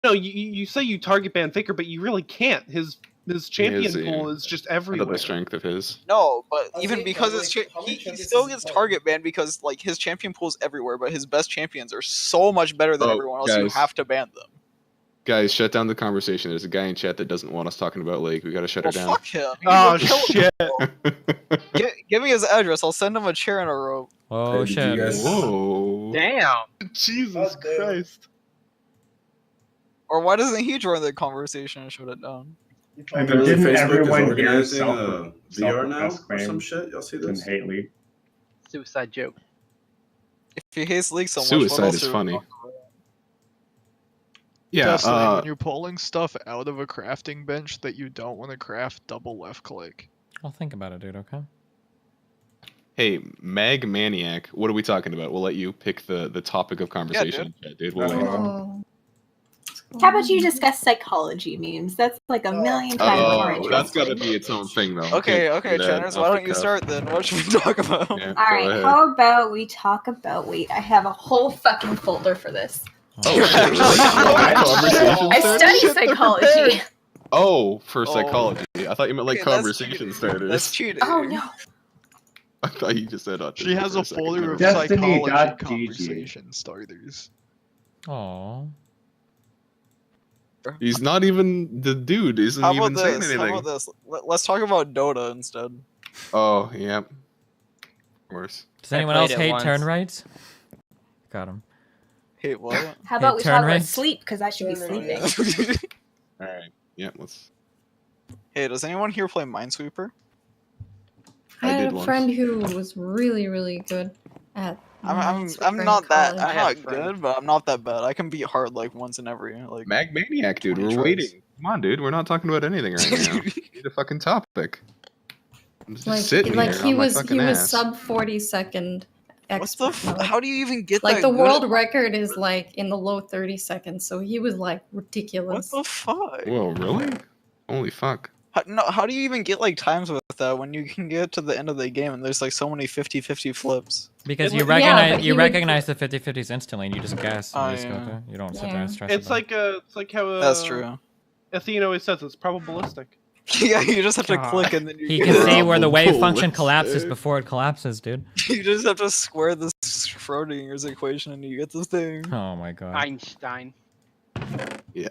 no, you say you target ban Faker, but you really can't. His champion pool is just everywhere. The strength of his. No, but even because he still gets target banned because like his champion pool is everywhere, but his best champions are so much better than everyone else. You have to ban them. Guys, shut down the conversation. There's a guy in chat that doesn't want us talking about Lake. We gotta shut her down. Fuck him. Oh shit! Give me his address. I'll send him a chair and a rope. Oh shit! Whoa! Damn! Jesus Christ! Or why doesn't he join the conversation and shut it down? I mean, didn't everyone here organizing a VR now or some shit? Y'all see this? Hate League. Suicide joke. If he hates League so much, Suicide is funny. Yeah, when you're pulling stuff out of a crafting bench that you don't want to craft, double left click. I'll think about it, dude. Okay. Hey, Mag Maniac, what are we talking about? We'll let you pick the topic of conversation. Yeah, dude. We'll How about you discuss psychology memes? That's like a million times more interesting. That's gotta be its own thing, though. Okay, Channers, why don't you start then? What should we talk about? Yeah, Alright, how about we talk about... Wait, I have a whole fucking folder for this. Oh, I study psychology. Oh, for psychology. I thought you meant like conversation starters. That's cheating. Oh no. I thought you just said She has a folder of Destiny psychology .gg. conversation starters. Aww. He's not even the dude. Isn't How even about saying this? anything. How about this? Let's talk about Dota instead. Oh, yep. Of course. Does anyone else hate turn rights? Got him. Hate what? How about we turn talk about rates? sleep? Because I should be sleeping. All right. Yeah. Let's. Hey, does anyone here play Minesweeper? I I did had a once. friend who was really, really good at. I'm Minesweeper not in that. college. I'm not good, but I'm not that bad. I can beat hard like once in every like. Mag Maniac, dude. 20 We're tries. waiting. Come on, dude. We're not talking about anything right now. We need a fucking topic. I'm just Like, sitting like here he on my was fucking was ass. sub 40-second. What's the? How do you even get Like that the good world at- record is like in the low 30 seconds, so he was like What ridiculous. the fuck? Whoa, really? Holy fuck. How do you even get like times with that when you can get to the end of the game and there's like so many 50-50 flips? Because It you was- yeah, recognize but he you would- recognize the 50-50s instantly, and you just guess. Oh, You just go yeah. through. You don't sit there Yeah. and stress. It's about like how That's true. Athena always says it's probabilistic. Yeah, you just have to God. click and then you He get can it. see where the wave function Probabilistic. collapses before it collapses, dude. You just have to square this Schrodinger's equation and you get this thing. Oh my god. Einstein. Yeah.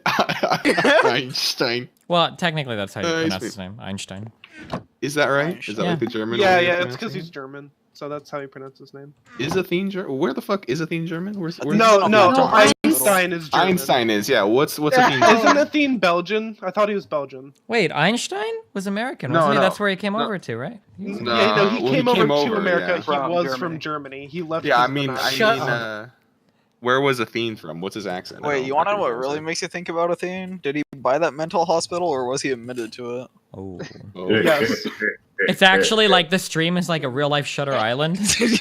Einstein. Well, technically that's how you Nice. pronounce his name, Einstein. Is that right? Is that Yeah. like the German? Yeah, way of yeah, it's because pronouncing he's German, so that's how he pronounces his name. it? Is Athene German? Where the fuck is Athene German? Where's think No, it's no, not Einstein is German. Einstein is, yeah. What's Athene? Isn't Athene Belgian? I thought he was Belgian. Wait, Einstein was American, No, wasn't he? no. That's where he came No. over to, right? No, Yeah, no, he well, came over to America. yeah. He From was Germany. from Germany. He left. Yeah, I his mean, monopoly. where was Athene from? What's his accent? Wait, you wanna know what really makes you think about Athene? Did he buy that mental hospital or was he admitted to it? Oh. Oh, Yes. It's actually like the stream is like a real life Shutter Island. His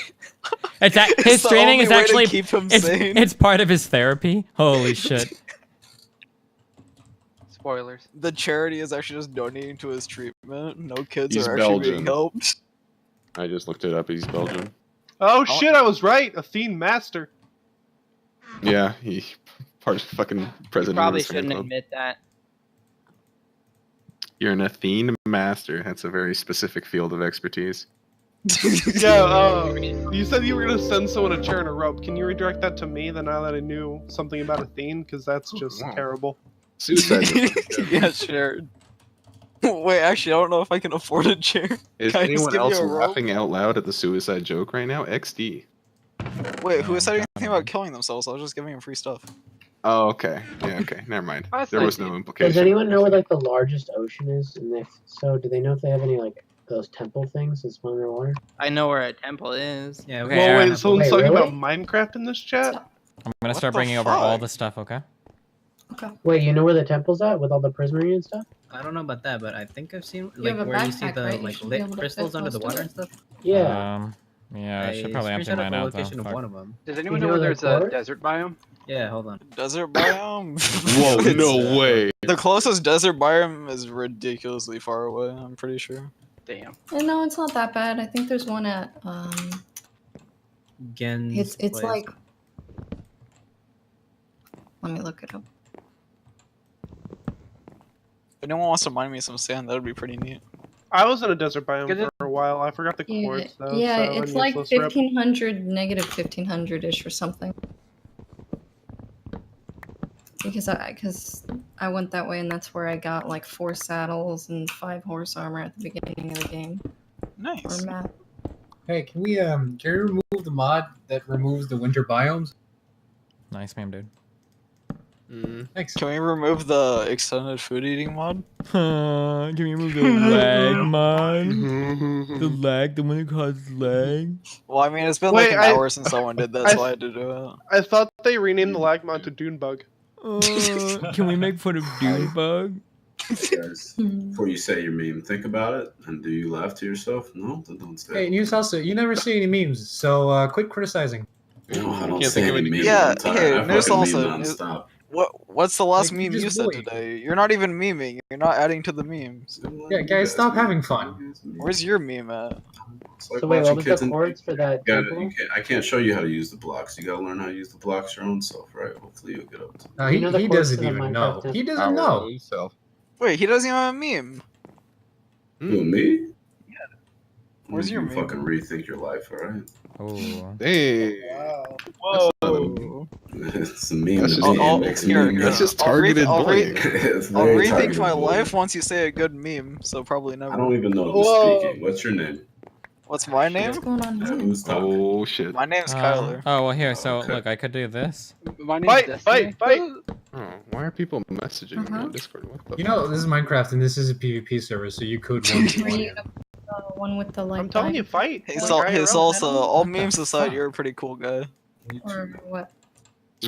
It's the streaming only is way to actually keep him sane. it's part of his therapy. Holy shit. Spoilers. The charity is actually just donating to his treatment. No kids He's are actually Belgian. being helped. I just looked it up. He's Belgian. Oh shit! I was right. Athene Master. Yeah, he part of the fucking president. Probably of the fan shouldn't club. admit that. You're an Athene master. That's a very specific field of expertise. Yeah. You said you were gonna send someone a chair and a rope. Can you redirect that to me? Then now that I knew something about Athene, because that's just Wow. terrible. Suicide. Yeah, sure. Wait, actually, I don't know if I can afford a chair. Is Can I just anyone give you else a rope? laughing out loud at the suicide joke right now? XD. Wait, who Oh, said anything God. about killing themselves? I was just giving him free stuff. Oh, okay. Yeah, okay. Never mind. That's There was nice. no Does implication. anyone know where like the largest ocean is? And if so, do they know if they have any like those temple things that spawn underwater? I know where a temple is. Yeah, okay. Well, Aaron, wait, someone's Wait, talking really? about Minecraft in this chat? I'm gonna What start the bringing over all fuck? the stuff, okay? Wait, you know where the temple's at with all the prismarine and stuff? I don't know about that, but I think I've seen You like have a where you see backpack, the right? You like should be lit able to crystals fit under the most of water it. and stuff. Yeah. Yeah, I should probably empty screenshot mine the out though. location of Fuck. one of them. Does anyone know where there's a desert biome? Yeah, hold on. Desert biome? Whoa, It's- no way. The closest desert biome is ridiculously far away, I'm pretty sure. Damn. No, it's not that bad. I think there's one at Gen's it's place. like, let me look it up. anyone wants to mine me some sand, that would be pretty neat. I was in a desert biome for a while. I forgot the chords though. Yeah, so it's like useless rip. 1500, negative 1500-ish or something. Because I went that way and that's where I got like 4 saddles and 5 horse armor at the beginning of the game. Nice. Or map. Hey, can we remove the mod that removes the winter biomes? Nice meme, dude. Thanks. Can we remove the extended food eating mod? Can we remove the lag mod? The lag, the one that causes lag? Well, I mean, it's been like an hour since someone did that, so I had to do it. I thought they renamed the lag mod to Dunebug. Can we make fun of Dunebug? Guys, before you say your meme, think about it, and do you laugh to yourself? No, then don't say. Hey, News Salsa, you never see any memes, so quit criticizing. No, I don't Can't say think of any any memes. Yeah, I'm tired. hey, I News fucking meme Salsa. nonstop. What's the last Like, you meme you just said bully. today? You're not even memeing. You're not adding to the memes. Yeah, guys, stop having fun. Where's your meme at? It's like So wait, watching what was kids the in- chords for that You temple? I can't show you how to use the blocks. You gotta learn how to use the blocks your own self, right? Hopefully you'll get up to No, You know the he chords doesn't to the even Minecraft know. temple? He doesn't know. Himself. Wait, he doesn't even have a meme. Who, me? Yeah. Where's your you meme? fucking rethink your life, alright? Oh. Hey. Whoa. It's a meme. That's to just- me. I'll- It makes me here, mad. That's just I'll read- targeted I'll read- bullying. It's I'll very rethink targeted my bullying. life once you say a good meme, so probably never. I don't even know who's Whoa. speaking. What's your name? What's my name? What's going on Yeah, here? who's talking? Oh shit. My name's Kyler. Oh, well, here, so Okay. look, I could do this. My name's Fight! Destiny. Fight! Oh, why are people messaging me Uh-huh. on Discord? What the You know, this is Minecraft and this is a PvP server, so you could one Where you one with the like. I'm telling you, fight. Hey, Like, so, IRL. hey, Salsa, all What the memes aside, fuck? you're a pretty cool guy. Or what?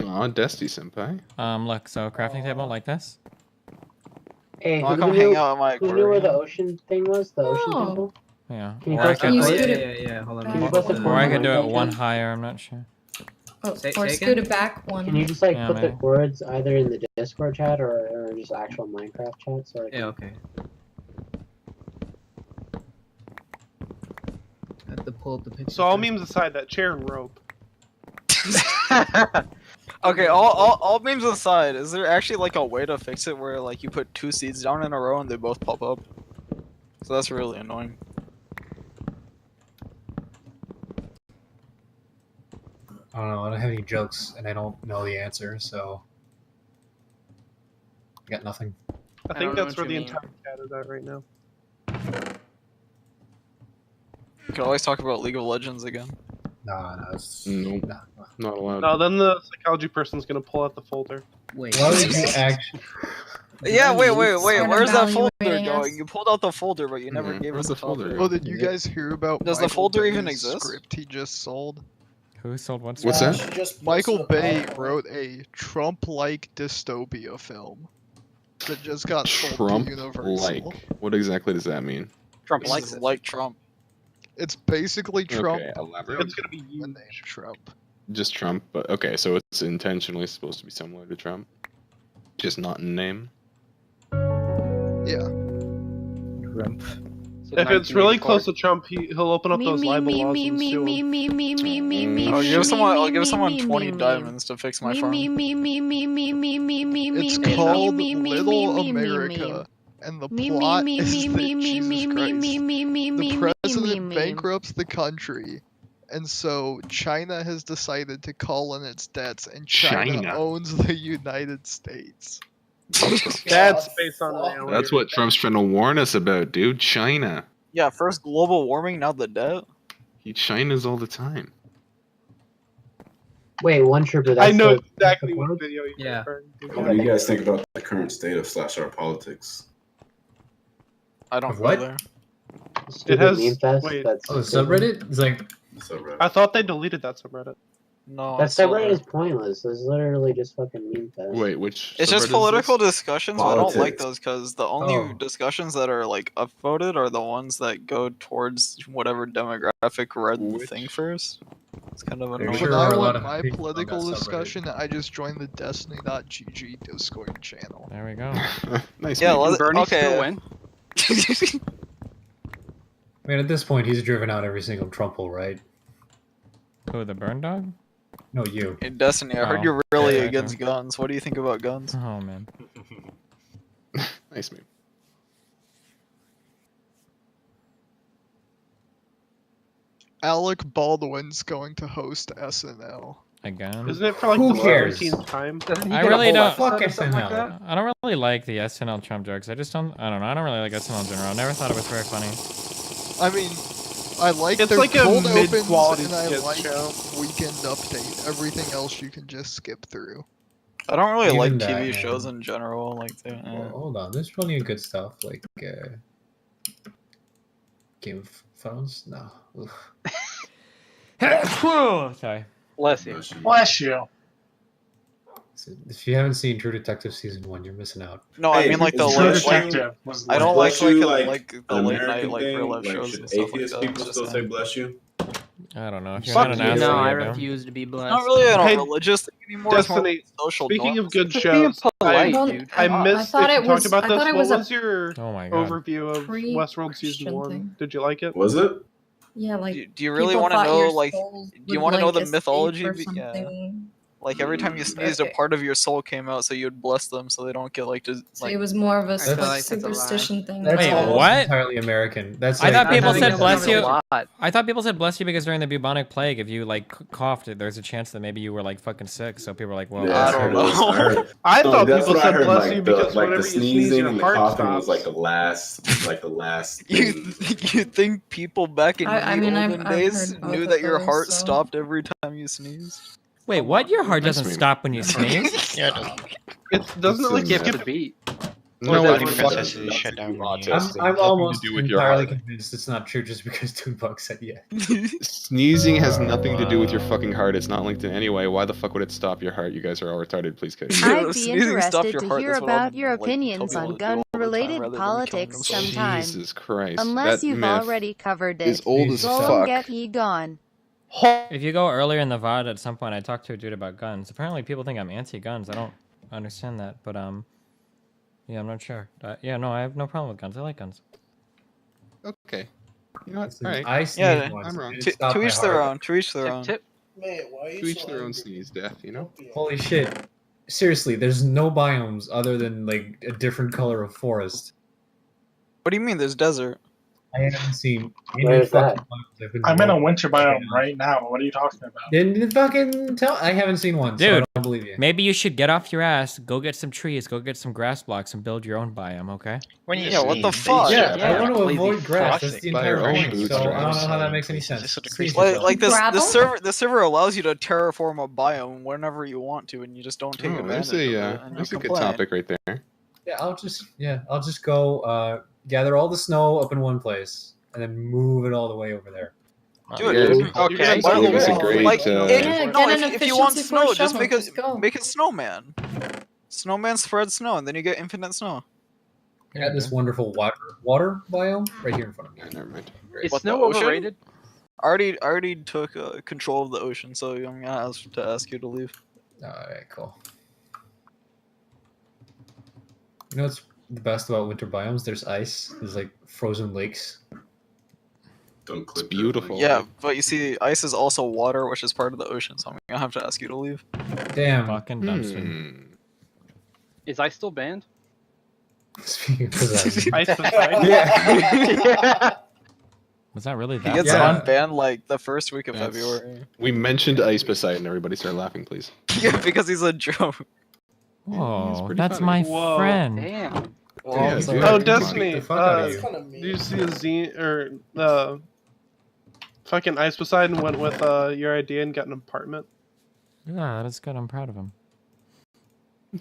Aw, Dusty senpai. Look, so crafting table like this. Hey, I'll who come knew, hang out at my who knew where the aquarium. ocean thing was? The ocean Oh. temple? Yeah. Can you Or I post could, that You for scoot us? it- Hold Can you on. post it or for I us? could do it Okay. one higher, I'm not sure. Oh, Say or again? scoot it back one. Can you just like Yeah, put the maybe. chords either in the Discord chat or just actual Minecraft chat? So I can... Yeah, okay. I have to pull up the picture. So all first. memes aside, that chair and rope. Okay, all memes aside, is there actually like a way to fix it where like you put 2 seeds down in a row and they both pop up? So that's really annoying. I don't know. I don't have any jokes, and I don't know the answer, so I got nothing. I don't think know that's what where you the mean. entire chat is at right now. You can always talk about League of Legends again. Nah, no, it's Nope. nah. Not allowed. No, then the psychology person's gonna pull out the folder. Wait. Why would you actually? Yeah, wait, Start where's that folder evaluating going? us. You pulled out the folder, but you never Mhm. gave Where's us the folder topic. go? Oh, did you guys hear about Does the Michael folder even Bay's exist? script he just sold? Who sold what? What's stuff? that? Michael Bay wrote a Trump-like dystopia film that just got sold to Trump Universal. like. What exactly does that mean? Trump likes like Trump. It's basically Trump. Okay, elaborate. It's gonna be The you. name Trump. Just Trump, but okay, so it's intentionally supposed to be similar to Trump, just not in name. Yeah. Trump. If it's really close to Trump, he'll open up those libel laws and sue him. I'll give someone 20 diamonds to fix my farm. It's called Little America, and the plot is that Jesus Christ. The president bankrupts the country, and so China has decided to call in its debts, and China China. owns the United States. That's based on reality. That's what Trump's trying to warn us about, dude. China. Yeah, first global warming, now the debt. He Chinas all the time. Wait, one trooper. I That's know the exactly quote? what video you're Yeah. referring to. What do you guys think about the current state of /r politics? I don't Of go what? there. Stupid has- meme fest. wait. That's Oh, the subreddit? It's like So, I thought they deleted that subreddit. No, That it's still subreddit there. is pointless. It's literally just fucking meme fest. Wait, which? It's just subreddit is political this? discussions, but I don't like Politics. those because the only Oh. discussions that are like upvoted are the ones that go towards whatever demographic read the Which- thing first. It's kind of Pretty annoying. sure When I a lot want of my people on political that subreddit. discussion, I just join the Destiny.gg Discord channel. There we go. Nice. Yeah, meme. let's, Bernie okay. still win? I mean, at this point, he's driven out every single Trumple, right? Who, the burn dog? No, you. In Destiny, I heard Oh, you're really yeah, against guns. What do you think about guns? Oh, man. Nice meme. Alec Baldwin's going to host SNL. Again? Isn't it for like Who the cares? 17th time? I really don't. Fuck SNL. I don't really like the SNL Trump jokes. I don't know. I don't really like SNL in general. I never thought it was very funny. I mean, I like It's their like a cold opens, mid-quality and I skit like show. Weekend Update. Everything else you can just skip through. I don't really Even like that, TV man. shows in general. Like, Well, hold on, there's plenty of good stuff like Game of Thrones. No. Oof. Sorry. Bless you. Bless you. So if you haven't seen True Detective season 1, you're missing out. no, I mean like the True late, Detective was I don't Bless like you, like the an late night American like thing? real life Like, shows should and stuff like atheist that. people still say bless you? I don't know. If you're Fuck not an you. asshole, No, I you do. refuse to be blessed. Not really a Hey, religious thing anymore. It's more Destiny, like social speaking norms. of good Just being shows, polite, I dude. missed thought if it you was- talked about I this. thought it What was a was your Oh my god. overview of Westworld season Pre-Christian 1? thing. Did you like it? Was it? Yeah, like. Do you really people want to thought know your like? souls Do you would, want to know like, the escape mythology? or Yeah. something. Like every time you sneezed, a part of your soul came out, so you'd bless them, so they don't get like just So like. it was more of a feel like, like that's a lie. superstition thing. That's Wait, almost what? entirely American. That's I like, thought people I think said that's bless a you. lot. I thought people said bless you because during the bubonic plague, if you like coughed, there's a chance that maybe you were like fucking sick. So people were like, well, Yeah, I don't heard this. know. I heard- I No, thought that's people what I said heard, bless like, you the, because like whenever the you sneeze, sneezing your and the heart coughing stops. was like the last You thing. you think people back in I the mean, olden I've days heard both knew of that your those, heart so- stopped every time you sneezed? wait, what? Your heart That's doesn't weird. stop when you sneeze? Yeah, it doesn't. Doesn't it like It's skip the beat. No, Or what that even fucking does does shut down when you- I'm almost do with your entirely heart. convinced it's not true just because Toonbug said yeah. Sneezing has nothing to do with your fucking heart. It's not linked in any way. Why the fuck would it stop your heart? You guys are all retarded. Please, Kate. I'd be Sneezing stopped interested your to heart, hear that's what I'll, about your like, tell opinions people on to do all the time gun-related rather than politics killing themselves. sometime. Jesus Christ. Unless that you've myth already covered it. is old as Go and fuck. get ye gone. If you go earlier in the VOD, at some point, I talked to a dude about guns. Apparently, people think I'm anti-guns. I don't understand that, but yeah, I'm not sure. Yeah, no, I have no problem with guns. I like guns. Okay. You know what? Listen, All right. I sneezed Yeah, once. I'm wrong. It To stopped my each their heart. own. To each their own. Tip. To each their own sneeze, death. You know. Holy shit. Seriously, there's no biomes other than like a different color of forest. What do you mean? There's desert. I haven't seen Where any is that? fucking biomes. I've been I'm in a wrong. winter biome right now. What are you talking about? Didn't fucking tell. I haven't seen one, so I Dude, don't believe you. maybe you should get off your ass, go get some trees, go get some grass blocks, and build your own biome, okay? When you Yeah, what the sneeze, fuck? they Yeah, should I want to completely avoid grass. flush That's it. the By entire your own point. boots, So I don't know right? how that makes any sense. Just to Sneeze decrease yourself. Like this, Gravel? the server allows you to terraform a biome whenever you want to, and you just don't take Oh, advantage there's of a it. And you there's a good complain. topic right there. Yeah, I'll just go gather all the snow up in one place and then move it all the way over there. Dude, Yeah, you're okay. gonna That buy was a the- great, like, uh, Yeah, no, get an if you want efficiency snow, for a just shovel, make a just go. make it snowman. Snowman spreads snow, and then you get infinite snow. I got this wonderful water biome right here in front of me. Yeah, never mind. Is What, the snow ocean? overrated? I already took control of the ocean, so I'm gonna ask you to leave. Alright, cool. You know what's the best about winter biomes? There's ice. There's like frozen lakes. Don't It's click that beautiful. link. Yeah, but you see, ice is also water, which is part of the ocean, so I'm gonna have to ask you to leave. Damn. Fucking dumpster. Hmm. Is ice still banned? Speaking of that. Ice Poseidon? Yeah. Was that really He that? gets Yeah. unbanned like the first week of That's- February. We mentioned Ice Poseidon. Everybody start laughing, please. Yeah, because he's a joke. Whoa, pretty that's funny. my Whoa. friend. Damn. Yeah, so- dude. Oh, Come on. Destiny. The fuck out of you. Do you see the zine or the fucking Ice Poseidon went with your idea and got an apartment? Yeah, that's good. I'm proud of him.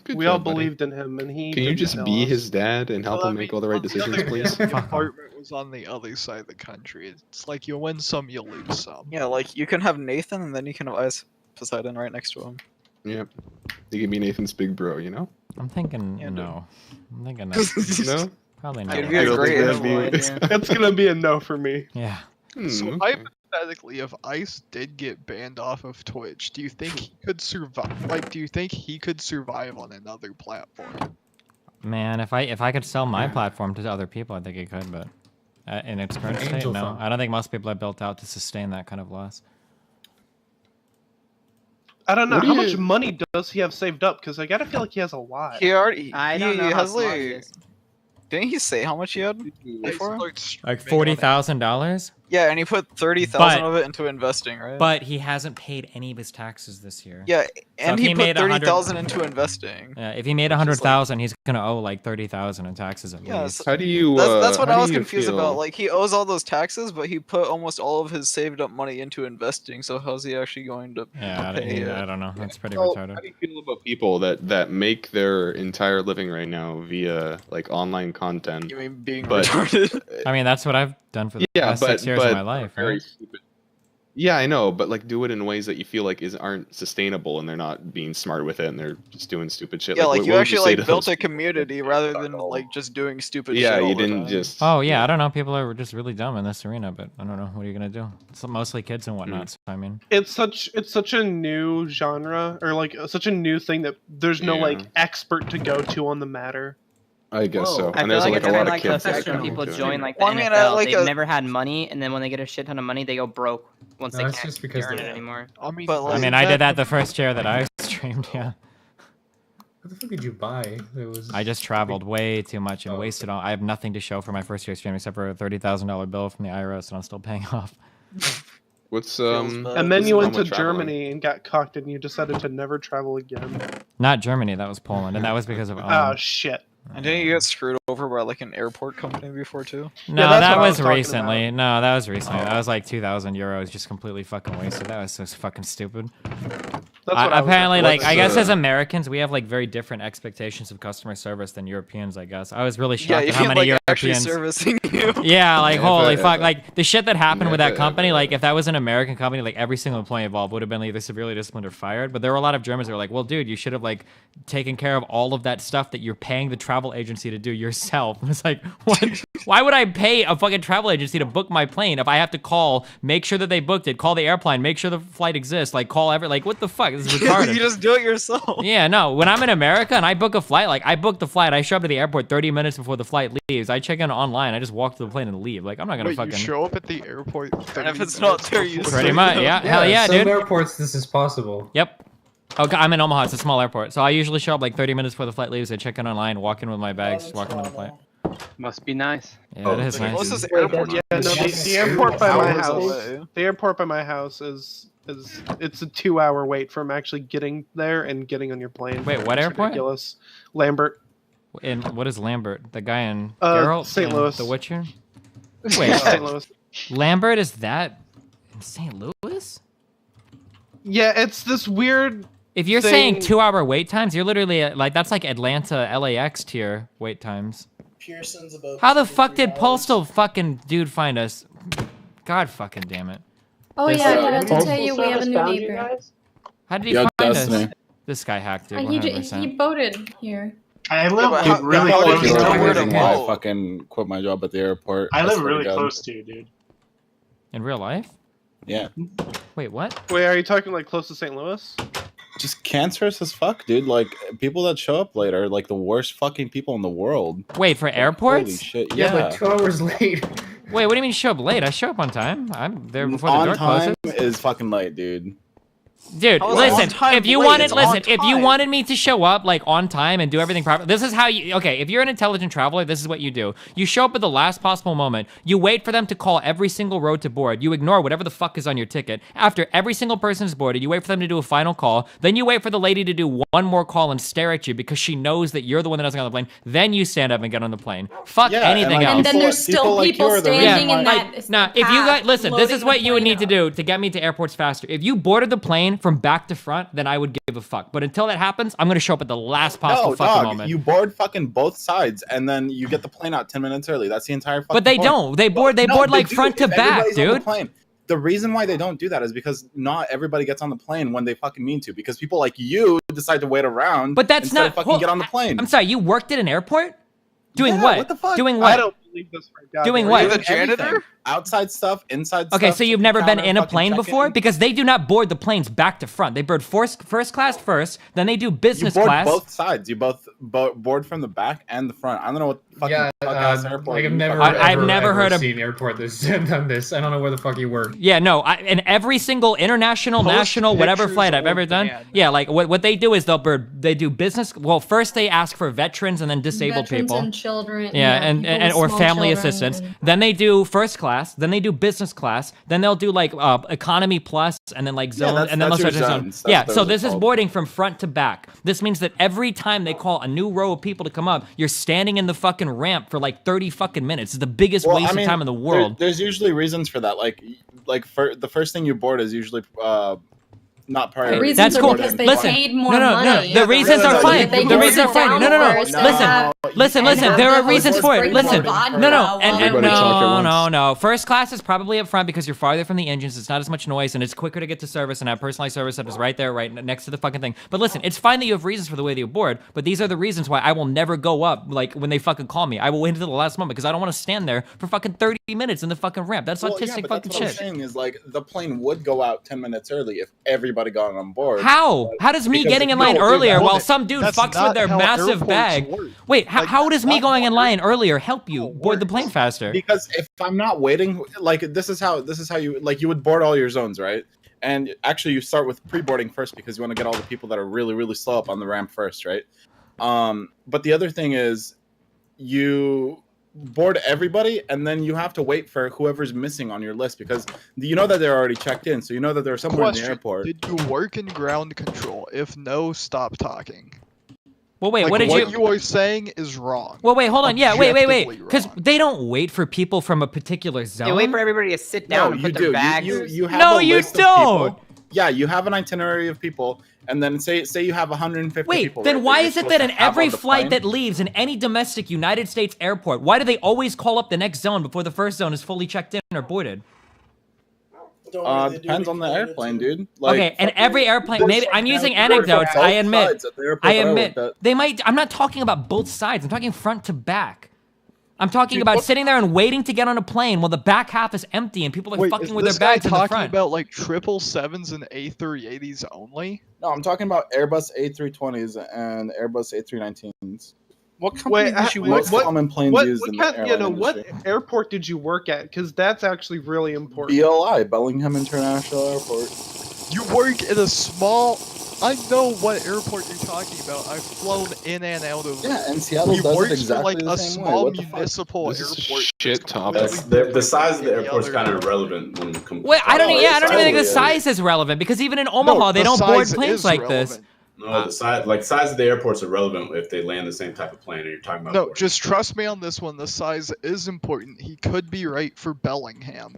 Good We job, all buddy. believed in him, and he. Can you didn't just tell be us. his dad and help him make all the right decisions, please? The apartment was on the other side of the country. It's like you win some, you lose some. Yeah, like you can have Nathan, and then you can have Ice Poseidon right next to him. Yep. You can be Nathan's big bro, you know? I'm thinking Yeah, dude. no. I'm thinking no. No? Probably It'd not. be a don't great think that'd be- influence. Yeah. That's gonna be a no for me. Yeah. So okay. hypothetically, if Ice did get banned off of Twitch, do you think he could survive? Like, do you think he could survive on another platform? Man, if I could sell my platform to other people, I think it could, but in its current state, Angel no. Fund. I don't think most people are built out to sustain that kind of loss. I don't know What do how you- much money does he have saved up? Because I gotta feel like he has a lot. He already. I he don't know how has smart he like. is. Didn't he say how much he had before? Like $40,000? Yeah, and he put 30,000 of it into investing, right? But he hasn't paid any of his taxes this year. Yeah, So and if he made put 100 30,000 into investing. Yeah, if he made 100,000, he's gonna owe like 30,000 in taxes at Yeah, least. so How do you? That's what how I do was you confused feel? about. Like, he owes all those taxes, but he put almost all of his saved up money into investing. So how's he actually going to Yeah, pay it? I don't know. That's pretty So, retarded. how do you feel about people that make their entire living right now via like online content? You mean being but, retarded? I mean, that's what I've done for the past 6 years of my life, very right? stupid. Yeah, I know, but like do it in ways that you feel like aren't sustainable, and they're not being smart with it, and they're just doing stupid shit. Yeah, like what you would actually say like to built those a community rather than like just doing stupid shit. Yeah, all you the didn't time. just. Oh yeah, I don't know. People are just really dumb in this arena, but I don't know. What are you gonna do? It's mostly kids and whatnot. So, I mean, It's such a new genre, or like such a new thing that there's no Yeah. like expert to go to on the matter. I guess so. I And feel there's like like it's a kind lot of of like the kids. that effect when come people to it. join like the Well, I mean, NFL. like They've a- never had money, and then when they get a shit ton of money, they go broke once No, they it's can't just because earn they- it anymore. I mean, But, I like, mean, I did that the first year that I streamed. Yeah, What the fuck did you buy? It was. I just traveled way too much and wasted all. I have nothing to show for my first year stream except for a $30,000 bill from the IRS, and I'm still paying off. What's Feels bad. And then you went to normal traveling? Germany and got cocked, and you decided to never travel again. Not Germany, that was Poland, and that was because of. Oh shit! And didn't you get screwed over by like an airport company before too? No, Yeah, that's that what I was was talking recently. No, that was recently. That was like 2,000 euros, just completely fucking wasted. That was so fucking stupid. That's what I was Apparently, like, I guess the- as Americans, we have like very different expectations of customer service than Europeans. I guess I was really shocked Yeah, at you how mean many like actually Europeans. servicing you? Yeah, like Yeah, holy if I- fuck, if I- like the shit that happened Yeah, with if that I- company. Like if that was an American company, like every single employee involved would have been either severely disciplined or fired. But there were a lot of Germans that were like, "Well, dude, you should have like taken care of all of that stuff that you're paying the travel agency to do yourself." And it's like, what? Why would I pay a fucking travel agency to book my plane if I have to call, make sure that they booked it, call the airplane, make sure the flight exists, like call like what the fuck? This is retarded. You just do it yourself. Yeah, no. When I'm in America and I book a flight, like I book the flight, I show up to the airport 30 minutes before the flight leaves. I check in online. I just walk to the plane and leave. Like I'm not gonna Wait, fucking. you show up at the airport. And if 30 it's not there, you minutes Pretty say much, no. yeah. Hell yeah, some dude. airports this is possible. Yep. Okay, I'm in Omaha. It's a small airport, so I usually show up like 30 minutes before the flight leaves. I check in online, walk in with my bags, walk into the flight. Must be nice. Yeah, it is The nice. closest airport. Yeah, no, the airport by my house. The airport by my house is it's a 2-hour wait from actually getting there and getting on your plane. Wait, what It's airport? Ridiculous. Lambert. And what is Lambert? The guy in St. Geralt? Louis. The Witcher? Yeah, Wait, St. Louis. Lambert is that in St. Louis? Yeah, it's this weird. If you're thing- saying 2-hour wait times, you're literally like that's like Atlanta, LAX tier wait times. Pearson's about. How the fuck did Postal fucking dude find us? God fucking damn it. Oh This- yeah, I forgot to Postal tell you we have a Service new found you neighbor. guys? How did he Yeah, find Destiny. us? This guy hacked it. He 100%. boated here. I live but how- really how close did you to know where to reason why I go? fucking quit my job at the airport. I live swear to really God. close to you, dude. In real life? Yeah. Wait, what? Wait, are you talking like close to St. Louis? Just cancerous as fuck, dude. Like people that show up late are like the worst fucking people in the world. Wait, for Holy airports? shit. Yeah, Yeah. but 2 hours late. Wait, what do you mean show up late? I show up on time. I'm there before the On door time closes. is fucking late, dude. Dude, How is it on listen. time If you late? wanted, It's listen. on If you time. wanted me to show up like on time and do everything properly, this is how you. Okay, if you're an intelligent traveler, this is what you do. You show up at the last possible moment. You wait for them to call every single road to board. You ignore whatever the fuck is on your ticket. After every single person is boarded, you wait for them to do a final call. Then you wait for the lady to do one more call and stare at you because she knows that you're the one that doesn't get on the plane. Then you stand up and get on the plane. Fuck Yeah, and, anything like, else. And then there's still like you people are the standing reason in why- that. Nah, if you path guys listen, this loading is what the you would plane need to up. do to get me to airports faster. If you boarded the plane from back to front, then I would give a fuck. But until that happens, I'm gonna show up at the last possible No, fucking dog, moment. you board fucking both sides, and then you get the plane out 10 minutes early. That's the entire fucking But they point. don't. They board. They No, board they like do front to if back, everybody's on the dude. plane. The reason why they don't do that is because not everybody gets on the plane when they fucking mean to. Because people like you decide to wait around. But that's instead not. of fucking hold- get on the plane. I'm sorry. You worked at an airport? Doing Yeah, what? what the fuck? Doing I what? don't believe this for God. Doing Are what? you the Everything. janitor? Outside stuff, inside Okay, stuff. so you've never been counter, in a fucking plane check-in. before? Because they do not board the planes back to front. They board first class first, then they do You business board class. both sides. You both board from the back and the front. I don't know what fucking Yeah, fuck-ass airport. like I've you never, fucking- I've ever, never ever heard of- seen airport that's done this. I don't know where the fuck you work. Yeah, no, in every single international, Post national, whatever pictures flight I've or ever done, bad. yeah, like what they do is they do business. Well, first they ask for veterans and then disabled Veterans people. and children. Yeah, people and with or small family children assistance. and- Then they do first class. class, then they do business class, then they'll do like economy plus, and then like zone, that's- and then they'll that's start your to zone. zones. Yeah, That's so what those this are is called. boarding from front to back. This means that every time they call a new row of people to come up, you're standing in the fucking ramp for like 30 fucking minutes. It's the biggest waste of time in the world. There's usually reasons for that. Like for the first thing you board is usually not priority. The reasons That's are cool. because they Listen, paid more no. money. The reasons are fine. They The reasons are sit fine. down No. first, they Listen. have- Listen. and There have are the reasons hostess for it. bring Listen. more vodka No. Everybody talk at once. No. First class is probably up front because you're farther from the engines. It's not as much noise, and it's quicker to get to service and have personalized service that is right there, right next to the fucking thing. But listen, it's fine that you have reasons for the way that you board, but these are the reasons why I will never go up. Like when they fucking call me, I will wait until the last moment because I don't want to stand there for fucking 30 minutes in the fucking ramp. That's autistic but fucking that's what shit. I'm saying is like the plane would go out 10 minutes early if everybody got on board. How? How does me Because getting in no, line dude, earlier that while wouldn't- some dude that's fucks not with their how massive airports bag? work. Wait, how does me going in line earlier help you board the plane faster? Because if I'm not waiting, like this is how you like you would board all your zones, right? And actually, you start with pre-boarding first because you want to get all the people that are really, really slow up on the ramp first, right? But the other thing is, you board everybody, and then you have to wait for whoever's missing on your list because you know that they're already checked in, so you know that they're somewhere in the Question: airport. Did you work in ground control? If no, stop talking. Well, wait, Like, what did what you? you are saying is wrong. Well, wait, hold on. Yeah, wait. Objectively Because they don't wait for people from a particular zone. They wait for everybody to sit down and you put do. their bags. You have No, a you list of don't. people. Yeah, you have an itinerary of people, and then say you have 150 Wait, people. then right, why you're is it supposed that to in have every on the flight plane? that leaves in any domestic United States airport, why do they always call up the next zone before the first zone is fully checked in or boarded? Depends on the airplane, dude. Like, Okay, and every airplane, maybe I'm using Both anecdotes. I sides admit, at the airport I that admit, worked at. they might. I'm not talking about both sides. I'm talking front to back. I'm talking Dude, about what- sitting there and waiting to get on a plane while the back half is empty and people are Wait, fucking is with their this guy bags in the talking front. about like 777s and A380s only? No, I'm talking about Airbus A320s and Airbus A319s. What company Wait, did you work? Most common planes used in the airline what industry. airport did you work at? Because that's actually really important. BLI, Bellingham International Airport. You work at a small. I know what airport you're talking about. I've flown in and out of. Yeah, and Seattle he does it works exactly for like the a same way. small What the fuck? municipal This is airport. shit topic. That's the size of the airport's kind of irrelevant when Wait, I don't. Oh, Yeah, I don't even think the it's size is relevant because even in Omaha they the don't board size planes is like relevant. this. No, the size of the airport's irrelevant if they land the same type of plane. And you're talking about. No, boarding. just trust me on this one. The size is important. He could be right for Bellingham,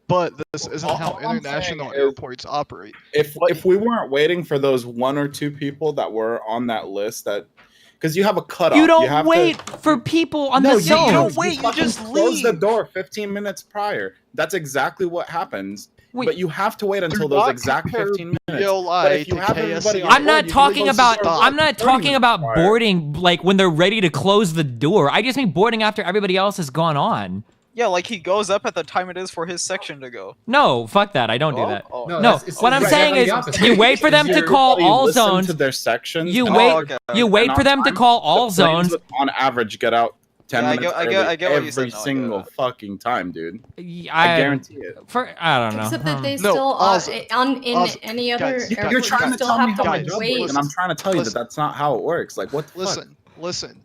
but this isn't all how I'm international saying is- airports operate. If we weren't waiting for those 1 or 2 people that were on that list, that because you have a cutoff. You don't have wait to, for people on no, the zone. you don't wait, you fucking just close the leave. door 15 minutes prior. That's exactly what happens. Wait. But you have to wait until Do those not exact compare 15 minutes. BLI But if you to have everybody KSC. on I'm not board, you talking can about. start I'm not 30 talking minutes about prior. boarding like when they're ready to close the door. I just mean boarding after everybody else has gone on. Yeah, like he goes up at the time it is for his section to go. No, fuck that. I don't do that. Oh. No, No, that's- it's what I'm saying exactly is the opposite. you wait for them to call Everybody all listen zones. to their sections. You and wait. okay. You wait and for on them to time, call all the planes zones. would, on average, get out 10 Yeah, I minutes get- I early get what you every said, no, I get single that. fucking time, dude. I I guarantee it. I don't know. Except that they No, still Oz- in Oz- any other guys, airport, you're you trying to still tell have me to how my guys, job wait. works, and I'm trying to tell you that Listen. that's not how it works. Like, what the fuck? Listen.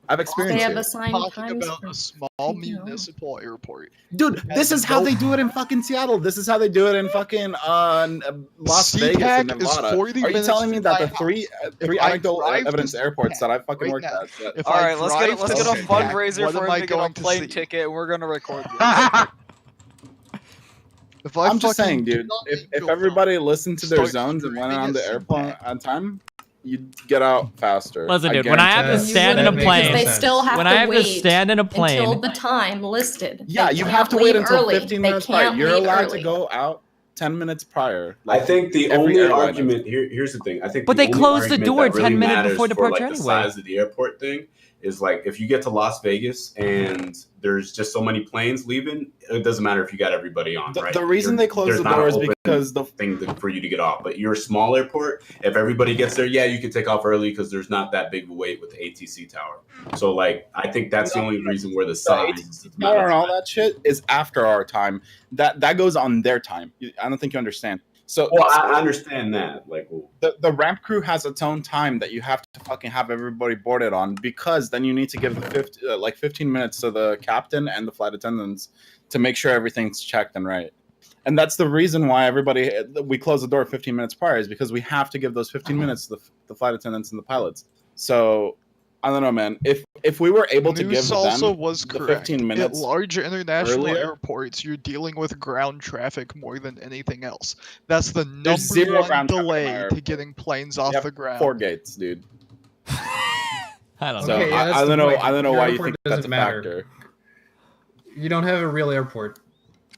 I've They experienced have it. assigned Talking times about for a small you know. municipal airport. Dude, this is how they do it in fucking Seattle. This is how they do it in fucking Las Vegas and SeaTac is Nevada. 40 Are you minutes telling me from that my the three If I anecdotal drive to evidence airports that I fucking right worked now, at? That, If All I right, let's get drive a to SeaTac, fundraiser what for am him I to get a going to plane see? ticket, and we're gonna record this. If I I'm just fucking saying, do dude. not If go everybody listened to their start zones and went screaming on the at airplane SeaTac. on time, you'd get out faster. Listen, dude. When I have to guarantee it. stand in a That makes plane, They sense. still have when to I have wait to stand in a until plane, the time listed. Yeah, They you can't have to wait leave until early. 15 They minutes prior. can't You're leave allowed early. to go out 10 minutes prior. I think the every only airline argument here's the thing. I think But the they only close the argument door that really 10 minutes matters before for, departure like, the anyway. size of the airport thing is like if you get to Las Vegas and there's just so many planes leaving, it doesn't matter if you got everybody on, right? The reason they close there's the not door an is open because the thing for you to get off. But you're a small airport. If everybody gets there, yeah, you can take off early because there's not that big of a wait with the ATC tower. So like, I think that's the only reason where the size power and all that shit is after our time. That goes on their time. I don't think you understand. So Well, I understand that. Like, the ramp crew has its own time that you have to fucking have everybody boarded on, because then you need to give the 15 minutes to the captain and the flight attendants to make sure everything's checked and right. And that's the reason why we close the door 15 minutes prior, is because we have to give those 15 minutes to the flight attendants and the pilots. So I don't know, man. If we were able to give them also was the correct. 15 minutes At large international earlier- airports, you're dealing with ground traffic more than anything else. That's the There's zero number one ground traffic in delay my to airport. getting planes off We have the ground. 4 gates, dude. I don't So know. Okay, yeah, that's I the don't know. point. I don't know Your why you airport think that's a doesn't matter. factor. You don't have a real airport.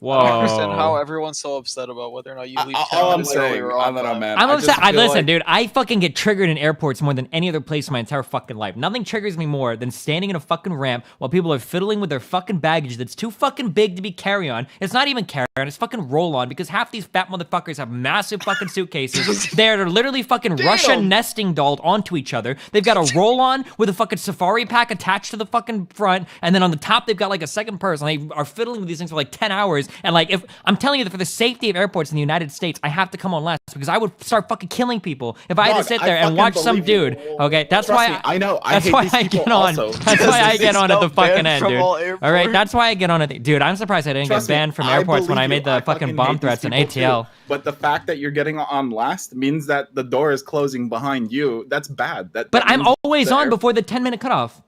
I don't understand how Whoa. everyone's so upset about whether or not you leave. All 10 I'm minutes early saying, or I on don't know, time. man. I'm I upset. just feel Listen, like- dude, I fucking get triggered in airports more than any other place in my entire fucking life. Nothing triggers me more than standing in a fucking ramp while people are fiddling with their fucking baggage that's too fucking big to be carry-on. It's not even carry-on, it's fucking roll-on, because half these fat motherfuckers have massive fucking suitcases. They're literally fucking Russian nesting dolled onto each other. They've got a roll-on with a fucking safari pack attached to the fucking front, and then on the top they've got like a second person. They are fiddling with these things for like 10 hours, and like, if I'm telling you that for the safety of airports in the United States, I have to come on last, because I would start fucking killing people if I had to Dog, sit I there and fucking watch some believe you. dude. Okay, that's Trust why me, I know. I that's hate why these I people get on. also. That's why I get on at the fucking end, from dude. all All right, airports. that's why I get on at the dude. I'm surprised I didn't Trust get me, banned from I airports when I believe made you. the fucking bomb hate these threats on people too. ATL. But the fact that you're getting on last means that the door is closing behind you. That's bad. But that I'm means always the on air- before the 10-minute cutoff.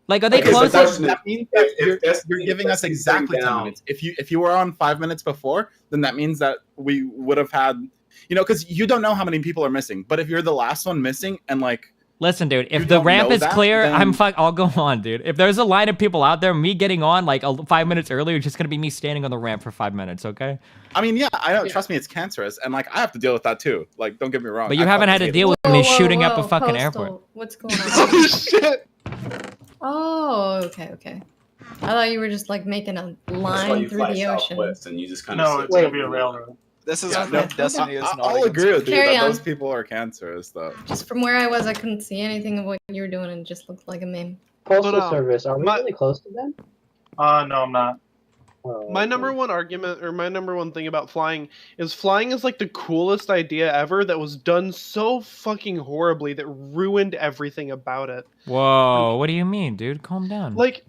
Like, are they Okay, so closing? that's- That means that If you're giving us Destiny's exactly going 10 down- minutes. If you were on 5 minutes before, then that means that we would have had, because you don't know how many people are missing. But if you're the last one missing and like, Listen, dude, if you the don't ramp know is that, clear, then- I'll go on, dude. If there's a line of people out there, me getting on like 5 minutes earlier is just gonna be me standing on the ramp for 5 minutes, okay? I mean, yeah, I know. Trust me, it's cancerous, and like I have to deal with that too. Like, don't get me wrong. But you I haven't fucking had to hate deal it. with me Whoa, shooting up whoa, a fucking Postal, airport. What's going on? Oh shit! Oh, okay. I thought you were just like making a That's why line you through fly the ocean. Southwest and you just kind of No, it's gonna be a railroad. This is Yeah, proof no, Destiny is not I'll against agree with you Carry that on. those people are cancerous, though. Just from where I was, I couldn't see anything of what you were doing, and it just looked like a meme. Postal But, Service, are we my- really close to them? No, I'm not. Oh, My okay. number one argument, or my number one thing about flying is like the coolest idea ever that was done so fucking horribly that ruined everything about it. Whoa, what do you mean, dude? Calm down. Like,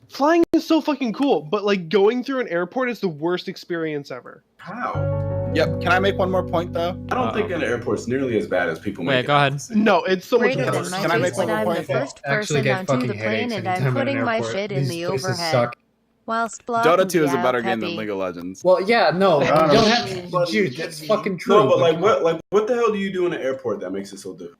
flying is so fucking cool, but like going through an airport is the worst experience ever. How? Yep. Can I make one more point though? I don't think an airport's nearly as bad as people make Wait, it. go ahead. No, it's so much Greater worse. than Can my I make face one when more I'm the point? first Actually person get onto fucking the plane headaches and anytime I'm at an putting my airport. shit in These the places overhead. suck. Whilst Block Dota and 2 is a Diao better game Peppy. than League of Legends. Well, yeah, no, you No, don't have to, dude. That's fucking true. No, but what the hell do you do in an airport that makes it so different?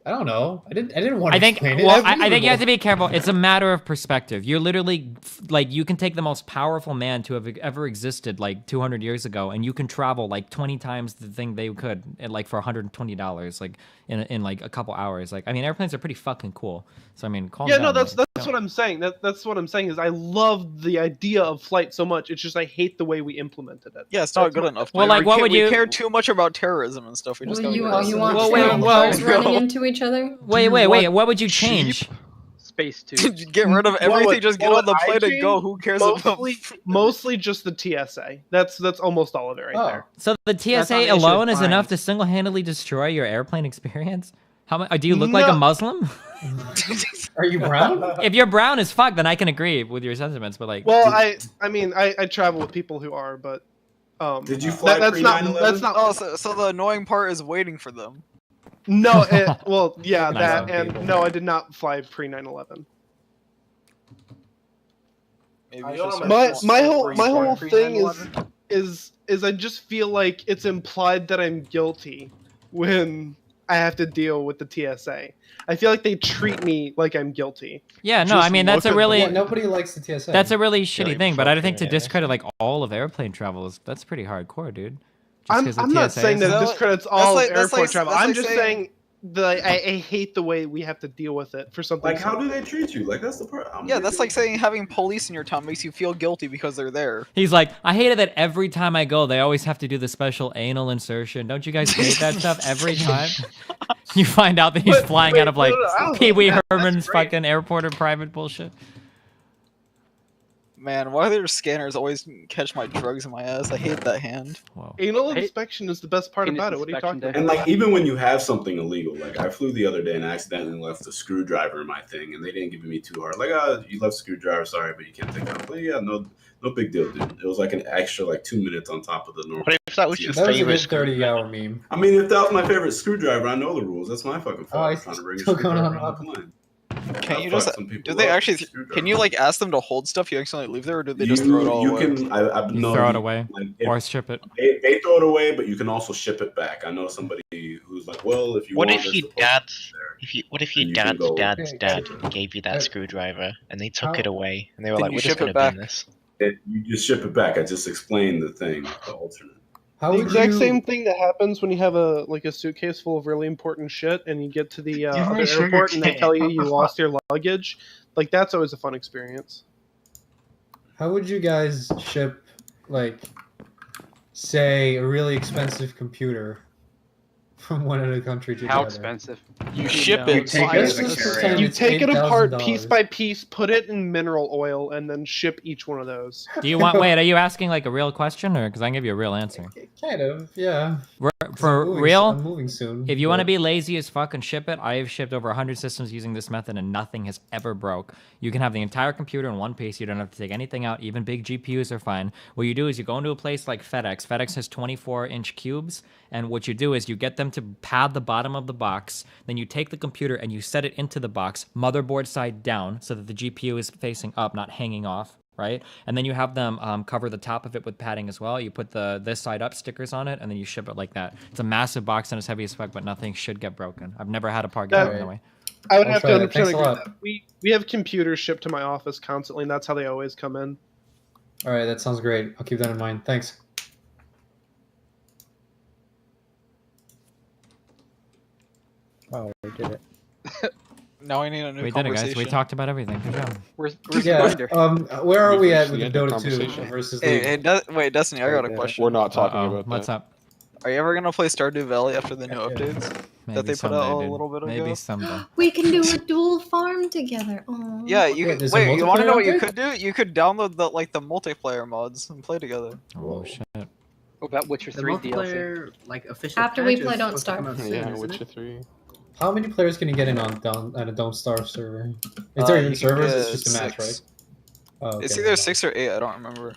I don't know. I didn't want to I think, explain it. well, That's I think you have to reasonable. be careful. It's a matter of perspective. You're literally, like, you can take the most powerful man to have ever existed, like, 200 years ago, and you can travel, like, 20 times the thing they could, at, like, for $120, like, in like, a couple hours. Like, I mean, airplanes are pretty fucking cool. So, I mean, calm Yeah, down. no, that's man. what I'm saying. That's what I'm saying is I love the idea of flight so much. It's just I hate the way we implemented it. Yeah, it's not good enough. Well, dude. like, We what ca- would we you- care too much about terrorism and stuff. We just Well, gotta you, get you want Well, small wait, cars well, running go. into each other? Wait, what would you change? Space too. Get rid of everything. Just get on the plane and go. Who cares about? Mostly just the TSA. That's almost all of it right there. So the That's not TSA an issue alone with is enough fines. to single-handedly destroy your airplane experience? Do you look like a No. Muslim? Are you brown? If you're brown as fuck, then I can agree with your sentiments. But like, Well, I mean, I travel with people who are, but Did you fly that's not pre-9/11? that's not. Oh, so the annoying part is waiting for them. No, well, yeah, Nice that of and people. no, I did not fly pre 9/11. Maybe My whole thing is I just feel like it's implied that I'm guilty when I have to deal with the TSA. I feel like they treat me like I'm guilty. yeah, no, I mean that's a really Yeah, nobody likes the TSA. that's a really shitty thing. But I think to yeah. discredit like all of airplane travel that's pretty hardcore, dude. Just I'm 'cause the not TSA saying is- that That's discredits like- all that's airport like- travel. that's I'm like just saying- saying that I hate the way we have to deal with it for something. Like, how do they treat you? Like, that's the part. Yeah, that's like saying having police in your town makes you feel guilty because they're there. He's like, I hate it that every time I go, they always have to do the special anal insertion. Don't you guys hate that stuff every time? You find out that he's But- flying wait, out of like no, I don't Pee think Wee that's Herman's great. fucking airport or private bullshit. Man, why do their scanners always catch my drugs in my ass? I hate that hand. Wow. Anal inspection is the best part Anus about it. What are you talking inspection about? And like even when you have something illegal, like I flew the other day and I accidentally left a screwdriver in my thing, and they didn't give me too hard. Like, you left a screwdriver, sorry, but you can't take it out. But yeah, no big deal, dude. It was like an extra like 2 minutes on top of the normal. What if that was your That was a favorite good 30-hour meme. I mean, if that was my favorite screwdriver, I know the rules. That's my fucking fault. Oh, I'm it's trying to bring a still going screwdriver on. on the plane. Can you fuck just? some people Do they up actually? with screwdriver. Can you like ask them to hold stuff you accidentally leave there, or do they just throw it all you away? can. You No, throw it you- away like, or ship it. they throw it away, but you can also ship it back. I know somebody who's like, well, if you What want if this your supposed to dad's be there, what if your then you can dad's go- dad's dad gave you that screwdriver and they took it away and they were Then like, you we're just ship it gonna back. bin this. You just ship it back. I just explained the thing, the alternate. How The would exact you... same thing that happens when you have a suitcase full of really important shit, and you get to the Give me other sugar airport, and they cane. tell you What you the lost your luggage. Like that's always a fun experience. How would you guys ship, like, say, a really expensive computer from one other country to the How other? expensive? You ship You it. take it Let's as a just carry-on. pretend You it's take it apart $8,000. piece by piece, put it in mineral oil, and then ship each one of those. Do you want? Wait, are you asking like a real question, or because I can give you a real answer? Kind of, yeah. For I'm moving, real, I'm moving soon. if you want to but- be lazy as fuck and ship it, I have shipped over 100 systems using this method, and nothing has ever broke. You can have the entire computer in one piece. You don't have to take anything out. Even big GPUs are fine. What you do is you go into a place like FedEx. FedEx has 24-inch cubes, and what you do is you get them to pad the bottom of the box. Then you take the computer and you set it into the box, motherboard side down, so that the GPU is facing up, not hanging off. Right, and then you have them cover the top of it with padding as well. You put the this side up stickers on it, and then you ship it like that. It's a massive box and it's heavy as fuck, but nothing should get broken. I've never had a part get That- broken that way. I would I'll have to try that. 100% Thanks a agree. lot. With that. We have computers shipped to my office constantly, and that's how they always come in. All right, that sounds great. I'll keep that in mind. Thanks. Wow, we did it. Now I need a new We did it, conversation. guys. We talked about everything. Good job. Where's Yeah. Grinder? Where are we at reached with the the end of Dota 2 conversation. versus Hey, League? wait, Destiny, I got a question. We're not talking Uh-oh. about What's that. up? Are you ever gonna play Stardew Valley after the new updates Maybe that they put someday, out a dude. little bit ago? Maybe someday. We can do a dual farm together. Aww. Yeah, you Yeah, could, there's a wait. You want to multiplayer know what you update? could do? You could download the the multiplayer mods and play together. Oh shit. What about Witcher The 3 DLC? multiplayer, like, official After we patch play is Don't supposed to come Starve. out soon, Yeah, isn't Witcher it? 3. How many players can you get in on a Don't Starve server? Is there You even can servers? It's get just a match, 6. right? Oh, It's okay. either 6 or 8. I don't remember.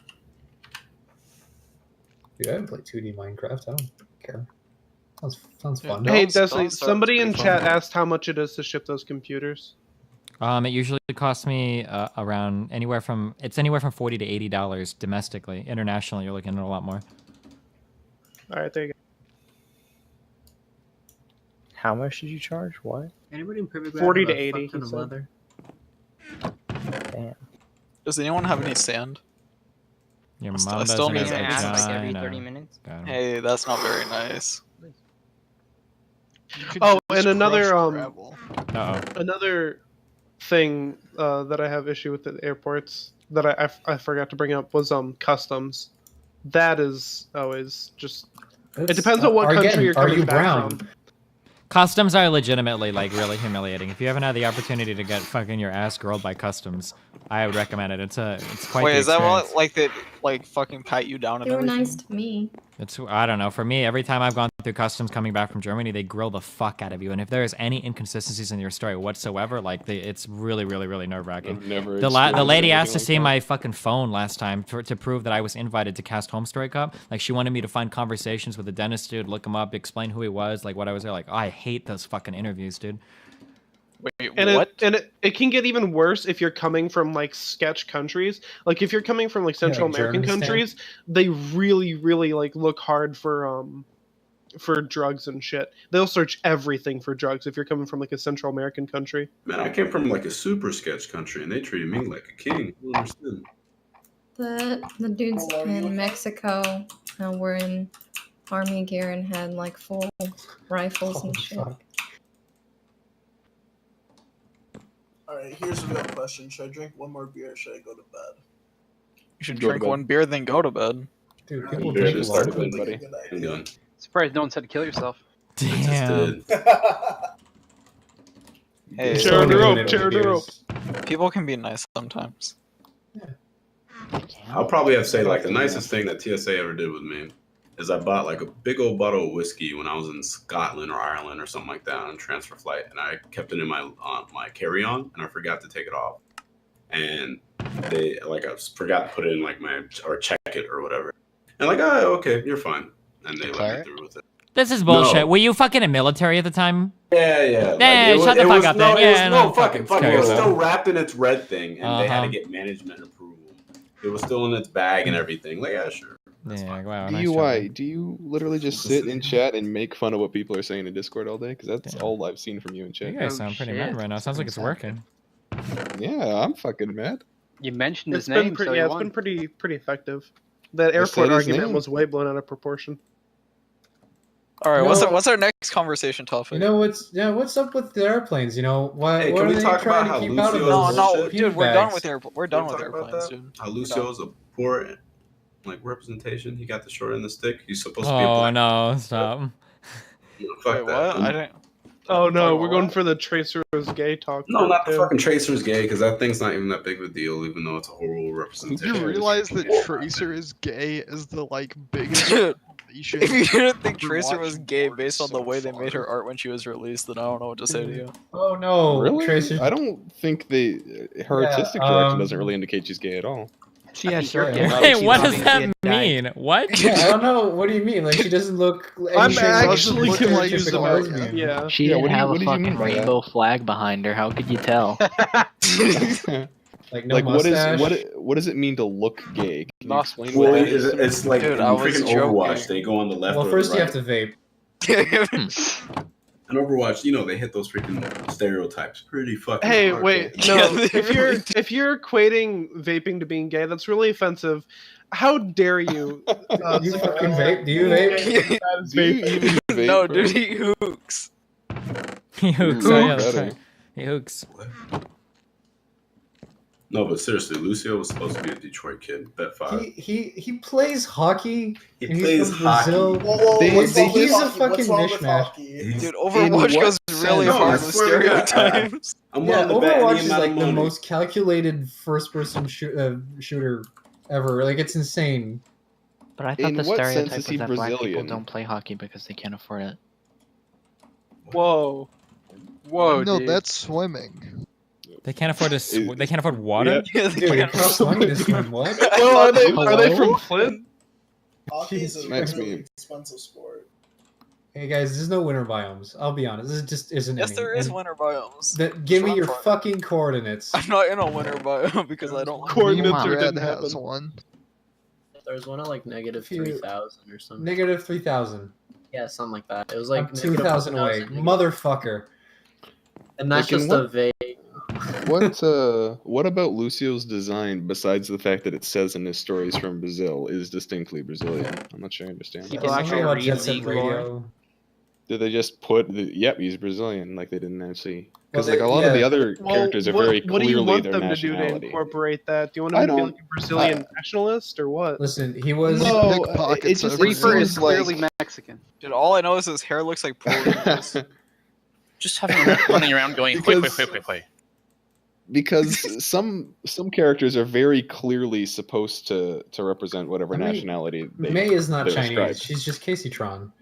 Dude, I haven't played 2D Minecraft. I don't care. Sounds fun. Yeah. Hey, Don't Destiny, start somebody with in pretty chat fun. asked how much it is to ship those computers. It usually costs me around anywhere from $40 to $80 domestically. Internationally, you're looking at a lot more. All right, there you go. How much did you charge? What? Anybody in Privy 40 have to a 80, fuck ton he of said. leather? Damn. Does anyone have any sand? Your I mom still doesn't need have to ask, like every vagina. 30 minutes. Got 'em. Hey, that's not very nice. Oh, and another Uh-oh. another thing that I have issue with at airports that I forgot to bring up was customs. That is always just. It depends on what country you're coming back from. Customs are legitimately like really humiliating. If you haven't had the opportunity to get fucking your ass grilled by customs, I would recommend it. It's quite. Wait, the is that experience. what like fucking pat you down and They were everything? nice to me. I don't know. For me, every time I've gone through customs coming back from Germany, they grill the fuck out of you. And if there is any inconsistencies in your story whatsoever, like it's really, really, really nerve wracking. I've never The experienced lady anything asked to like see that. my fucking phone last time to prove that I was invited to Cast Home Story Cup. Like she wanted me to find conversations with the dentist dude, look him up, explain who he was, like what I was there. Like, oh, I hate those fucking interviews, dude. Wait, And what? it can get even worse if you're coming from like sketch countries. Like if you're coming from like Central like American Germanistan. countries, they really, really like look hard for drugs and shit. They'll search everything for drugs if you're coming from like a Central American country. Man, I came from like a super sketch country, and they treated me like a king. You understand? The dudes in Mexico were in army gear and had like full rifles and shit. Alright, here's a real question. Should I drink one more beer or should I go to bed? You should Go to drink bed. one beer, then go to bed. Dude, You people should drink have a lot. started with, Like buddy. a good I'm idea. done. Surprised no one said kill yourself. Damn. Hey, Chair in the Doing rope, it chair in with the rope. beers. people can be nice sometimes. I'll probably have to say like the nicest thing that TSA ever did with me is I bought like a big old bottle of whiskey when I was in Scotland or Ireland or something like that on a transfer flight, and I kept it in my carry-on, and I forgot to take it off, and I forgot to put it in like or check it or whatever, and like, oh, okay, you're fine, and they let me through with it. This is bullshit. No. Were you fucking in military at the time? Yeah. Hey, shut the fuck up then. Yeah, no, fucking. It was terrible. still wrapped in its red thing, and they had to get management approval. It was still in its bag and everything. Like, yeah, sure. Yeah, wow. Do you literally just sit in chat and make fun of what people are saying in Discord all day? Because that's all I've seen from you in chat. You guys sound pretty mad right now. Sounds like it's working. Yeah, I'm fucking mad. You mentioned his It's been name, pretty, so yeah, he it's won. been pretty effective. That said airport his argument name. was way blown out of proportion. All right, No. what's our next conversation topic? You know what's up with the airplanes? You know why? Hey, what can are we they talk trying about how to keep out of Lucio's those? No, fume dude, we're done bags? with we're done with airplanes, dude. How Lucio's a poor representation. He got the short end of the stick. He's supposed to be a Oh black. no, stop. Fuck Wait, that. what? I didn't. Oh no, Talking we're about going what? for the Tracer was gay talk. No, not the too. fucking Tracer's gay, because that thing's not even that big of a deal, even though it's a horrible Do representation. you realize that Tracer is gay is the biggest Dude, revelation? if you didn't think We're Tracer was watching gay porn based on the so way they made her far. art when she was released, then I don't know what to say to you. Oh no, Really? Tracer. I don't think her Yeah, artistic direction doesn't really indicate she's gay at all. She has short short hair. Wait, what does that mean? What? Yeah, I don't know. What do you mean? Like she doesn't look. I'm anything like actually a confused stereotypical about lesbian. yeah. She Yeah, didn't what do you- have what a did you mean fucking by that? rainbow flag behind her. How could you tell? Like no Like mustache. what does it mean to look gay? Can you explain Well, what that is? it's like Dude, in I was freaking joking. Overwatch, they go on the left Well, or first the you right. have to vape. In Overwatch, they hit those freaking stereotypes pretty fucking Hey, hard. wait, no. if you're equating vaping to being gay, that's really offensive. How dare you? You fucking vape? Do you vape? Do you even vape, No, bro? dude, he hooks. He hooks. Ooh, Oh, yeah, that's better. right. He hooks. No, but seriously, Lucio was supposed to be a Detroit kid. Bet 5. He plays hockey. He and plays he's from hockey. Brazil. He's a fucking mishmash. Dude, Overwatch goes really sense? hard No, I with swear to God. stereotypes. I'm Yeah, willing to bet any Overwatch is amount like of the money. most calculated first-person shooter ever. Like it's insane. But I thought In the what sense stereotype is was he that black people Brazilian? don't play hockey because they can't afford it. Whoa. Whoa, No, dude. that's swimming. They can't afford they can't afford water. Yeah, Dude, it costs money to swim. What? Well, are they from Flint? Hockey is a Next really meme. expensive sport. Hey guys, there's no winter biomes. I'll be honest. This just isn't. Yes, any. there is And winter biomes. give me That's your what I'm fucking coordinates. I'm not in a winter biome because I don't like Coordinates Meanwhile, or Red didn't has happen. one. There's one at like negative If you- 3,000 or something. Negative 3,000. Yeah, something like that. It was like I'm 2,000 away, motherfucker. And that's Like, in just a what- vague. What about Lucio's design, besides the fact that it says in his stories from Brazil, is distinctly Brazilian? I'm not sure I understand. People that. actually Something about read Jet Set League Radio. Did they just put yep, he's Brazilian, like they didn't actually? Because Well, like a lot of the yeah. other characters are very what do you clearly want their them to do to nationality. incorporate that? Do you want I him to be don't- like a Brazilian nationalist or what? Listen, he was. No, Pickpockets it just over Reaper there. is seems like- clearly Mexican. Dude, all I know is his hair looks like Puerto Just having him running around going, wait, Because- wait, wait, wait, wait. Because some characters are very clearly supposed to represent whatever I mean, nationality they, May is not they're Chinese. ascribed. She's just Casey Tron.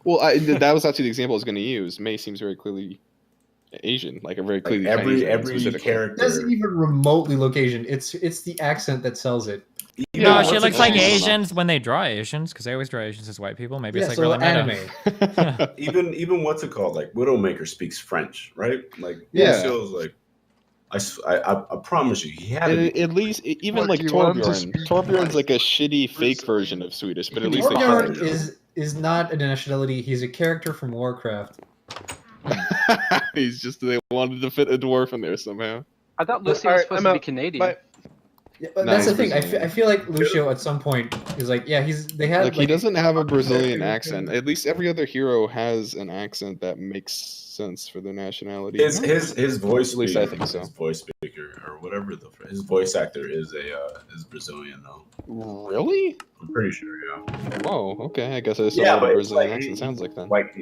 Well, that was actually the example I was going to use. May seems very clearly Asian, like a very Like clearly every Chinese every specifically. It character. doesn't even remotely look Asian. It's the accent that sells it. Even No, what's she it looks like called? Asians when they draw Asians, because they always draw Asians as white people. Maybe Yeah, it's like so really meta. anime. Even what's it called? Like Widowmaker speaks French, right? Like Yeah. Lucio's like, I promise you, he had to be. At least, even What, like do you want him to Torbjorn. speak Torbjorn's like a shitty fake version of Swedish, but at least they Torbjorn tried. is not a nationality. He's a character from Warcraft. He's just they wanted to fit a dwarf in there somehow. I thought But, Lucy was alright, supposed I'm to be out. Canadian. Bye. Yeah, but No, that's the he's thing. I Brazilian. feel like Lucio at some point is like, yeah, they had Like he doesn't have a Brazilian accent. At least every other hero has an accent that makes sense for their nationality. His voice. At least I speaker- think so. His voice speaker or whatever his voice actor is is Brazilian though. Really? I'm pretty sure. Yeah. Whoa. Okay. I guess I just Yeah, saw what but a it's Brazilian like- accent sounds like then. Like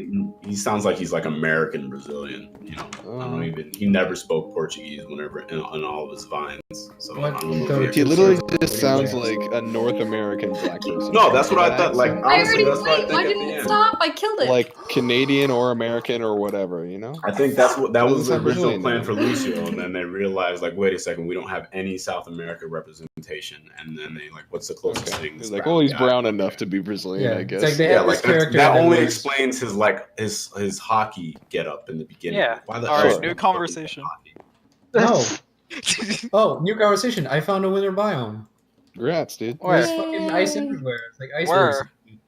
he sounds like he's like American Brazilian. You know. I don't even. He never spoke Portuguese whenever in all of his vines. So I What? don't know Go if He literally just sounds like a North American black person. No, that's what I thought. Like I honestly, already that's what I wait. think Why at didn't the it end. stop? I killed it. Like Canadian or American or whatever, you know? I think that was the Doesn't original sound plan for Brazilian. Lucio, and then they realized, like, wait a second, we don't have any South America representation, and then they like, what's the closest thing? He's like, oh, he's brown enough to be Brazilian, I guess. It's like they Yeah, have this like character that that only was- explains his like his hockey get up in the beginning. Yeah. Like, why the All right, hell- new conversation. No. Oh, new conversation. I found a winter biome. Congrats, dude. There's fucking ice everywhere. It's like ice.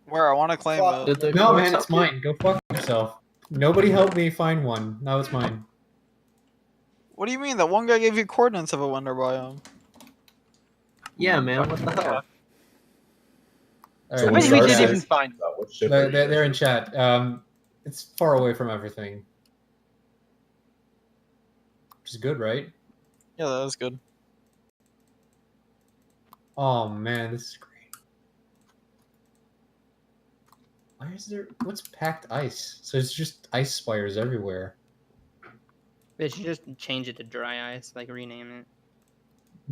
Where? I want to claim it. No, man, it's mine. Go fuck yourself. Nobody helped me find one. Now it's mine. What do you mean? That one guy gave you coordinates of a wonder biome. Yeah, man. What the hell? All I bet we didn't even find. They're in chat. It's far away from everything. Which is good, right? Yeah, that was good. Oh man, this is great. Why is there? What's packed ice? So it's just ice spires everywhere. They should just change it to dry ice, like rename it.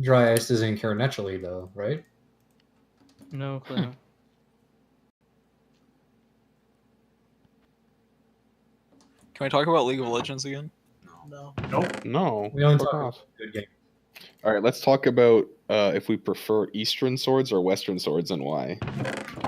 Dry ice doesn't occur naturally, though, right? No clue. Can we talk about League of Legends again? No. Nope. No. We don't fuck talk off. about good game. All right, let's talk about if we prefer Eastern swords or Western swords and why.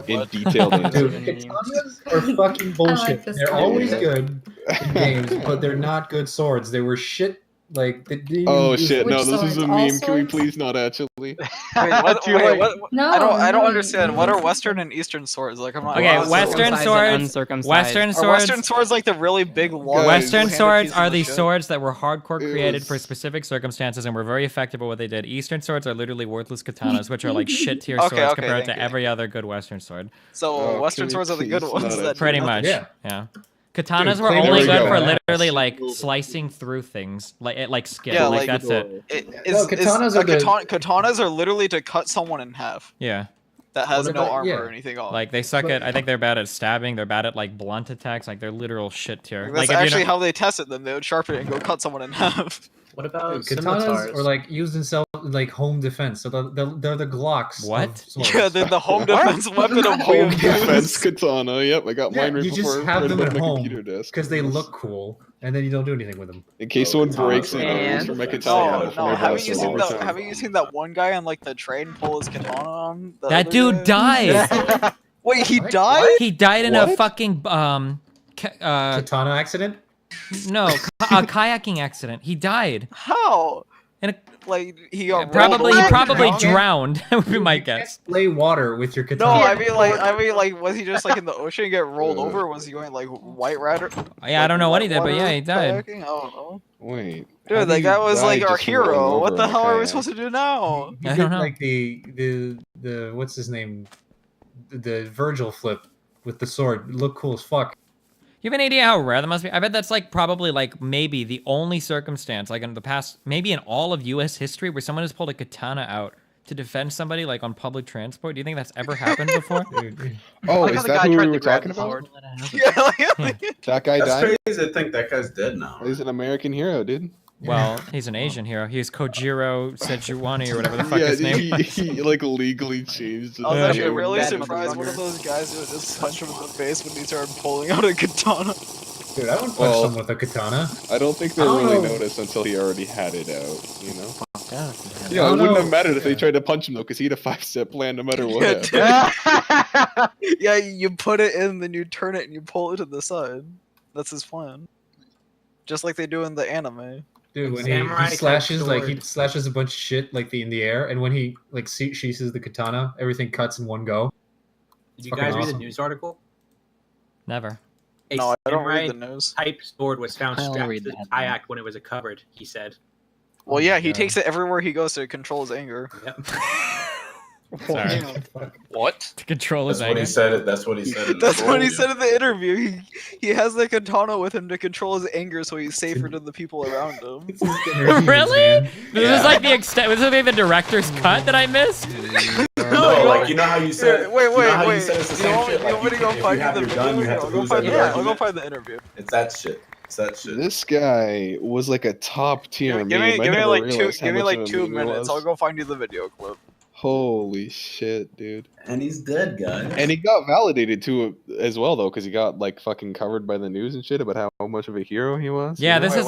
In detailed answer. Dude, katanas are fucking bullshit. this They're one. always good in games, but they're not good swords. They were shit. Like they didn't Oh use- shit! No, Which this is a swords? All meme. Can we swords? please not actually? Wait, what? No, I don't no, understand. What are Western and Eastern swords? Like I'm not. Okay, I'm not- Western Circumcised and swords. uncircumcised. Western Are swords. Western swords like the really big long? Western two-handed swords pieces are of the shit? swords that were hardcore It created for was- specific circumstances and were very effective at what they did. Eastern swords are literally worthless katanas, which are like shit tier Okay, swords okay, compared thank to you. every other good Western sword. So Oh, Western can we swords are the good please ones. not That actually- Pretty do much. nothing? Yeah. Katanas Dude, were claim only it good right for now. literally like slicing through things, like skin. Yeah, like like- that's it. katanas are the- katanas are literally to cut someone in half. Yeah. That has What no about- armor yeah. or anything on. Like they suck at. I think they're bad at stabbing. They're bad at like blunt attacks. Like they're literal shit tier. That's Like if you actually don't- how they tested them. They would sharpen it and go cut someone in half. What about Katanas scimitars? are like used in self like home defense. So they're the Glocks. of What? swords. Yeah, they're the home defense weapon of Home William defense katana. Yep, I got Yeah, mine right you before. just have right them above at my home computer desk. because they look cool, and then you don't do anything with them. In case Oh, someone katana breaks it, sword. I And- use for my No, katana. no. Haven't you seen that? haven't you seen that one guy on like the train pull his katana on? the That other dude guy? died. Wait, he What? died? He died in a What? fucking Katana accident? no a kayaking accident. He died. How? In a, Like he got probably rolled he over probably and drowned? drowned. Would be my You can't guess. Play water with your No, katana. I mean, like, was he just like in the ocean and get rolled over? Or was he going like white rider? Yeah, I don't know what he did, but yeah, he died. Kayaking? I don't know. Wait. Dude, how that do guy you was die like our just from rolling hero. What over the in a hell are we kayak? supposed to do now? He I did don't know. like the what's his name? The Virgil flip with the sword. It looked cool as fuck. You have an idea how rare that must be? I bet that's like probably like maybe the only circumstance like in the past, maybe in all of U.S. history where someone has pulled a katana out to defend somebody like on public transport. Do you think that's ever happened before? Oh, Like how is the that guy who tried we to were grab talking the about? sword. Yeah, like, That guy That's died? crazy to think that guy's dead now. He's an American hero, dude. Well, he's an Asian hero. He's Kojiro Sejuani or whatever the fuck yeah, his name. he like legally changed his I was name. actually really Bad surprised one of motherfucker. those guys would just punch him in the face when he started pulling out a katana. Dude, I would punch Well- someone with a katana. I don't think they I don't really know. noticed until he already had it out, you know? Fuck out. Yeah, I it don't wouldn't know. have mattered if they Yeah. tried to punch him though, because he had a 5-step plan no matter what. Yeah, happened. dude. Yeah, you put it in, then you turn it and you pull it to the side. That's his plan. Just like they do in the anime. Dude, when Samurai he type slashes like he sword. slashes a bunch of shit like in the air, and when he like sheathes the katana, everything cuts in one go. Did you Fucking guys read awesome. the news article? Never. A No, I don't samurai read the news. type sword was found I'll strapped read to the that. kayak when it was covered. He said. Well, yeah, he God. takes it everywhere he goes to control his anger. Yep. Sorry. What? To control his That's what he anger. said. That's what he said. In the That's what he video. said in the interview. He has the katana with him to control his anger, so he's safer to the people around him. Really? This Yeah. is like the extent. Was this like the director's cut that I missed? No, like you know how you said. Wait, you know how you wait. said it's the You same want shit. me Like, to go if find you have the your gun, you have to I'll go lose find every the I'll go argument. find the interview. It's that shit. That shit. This guy was like a top tier Give meme. me I never like realized how give me much like of a 2 meme he minutes. was. I'll go find you the video clip. Holy shit, dude. And he's dead, guys. And he got validated too as well though, because he got like fucking covered by the news and shit about how much of a hero he was. Yeah, you know? this is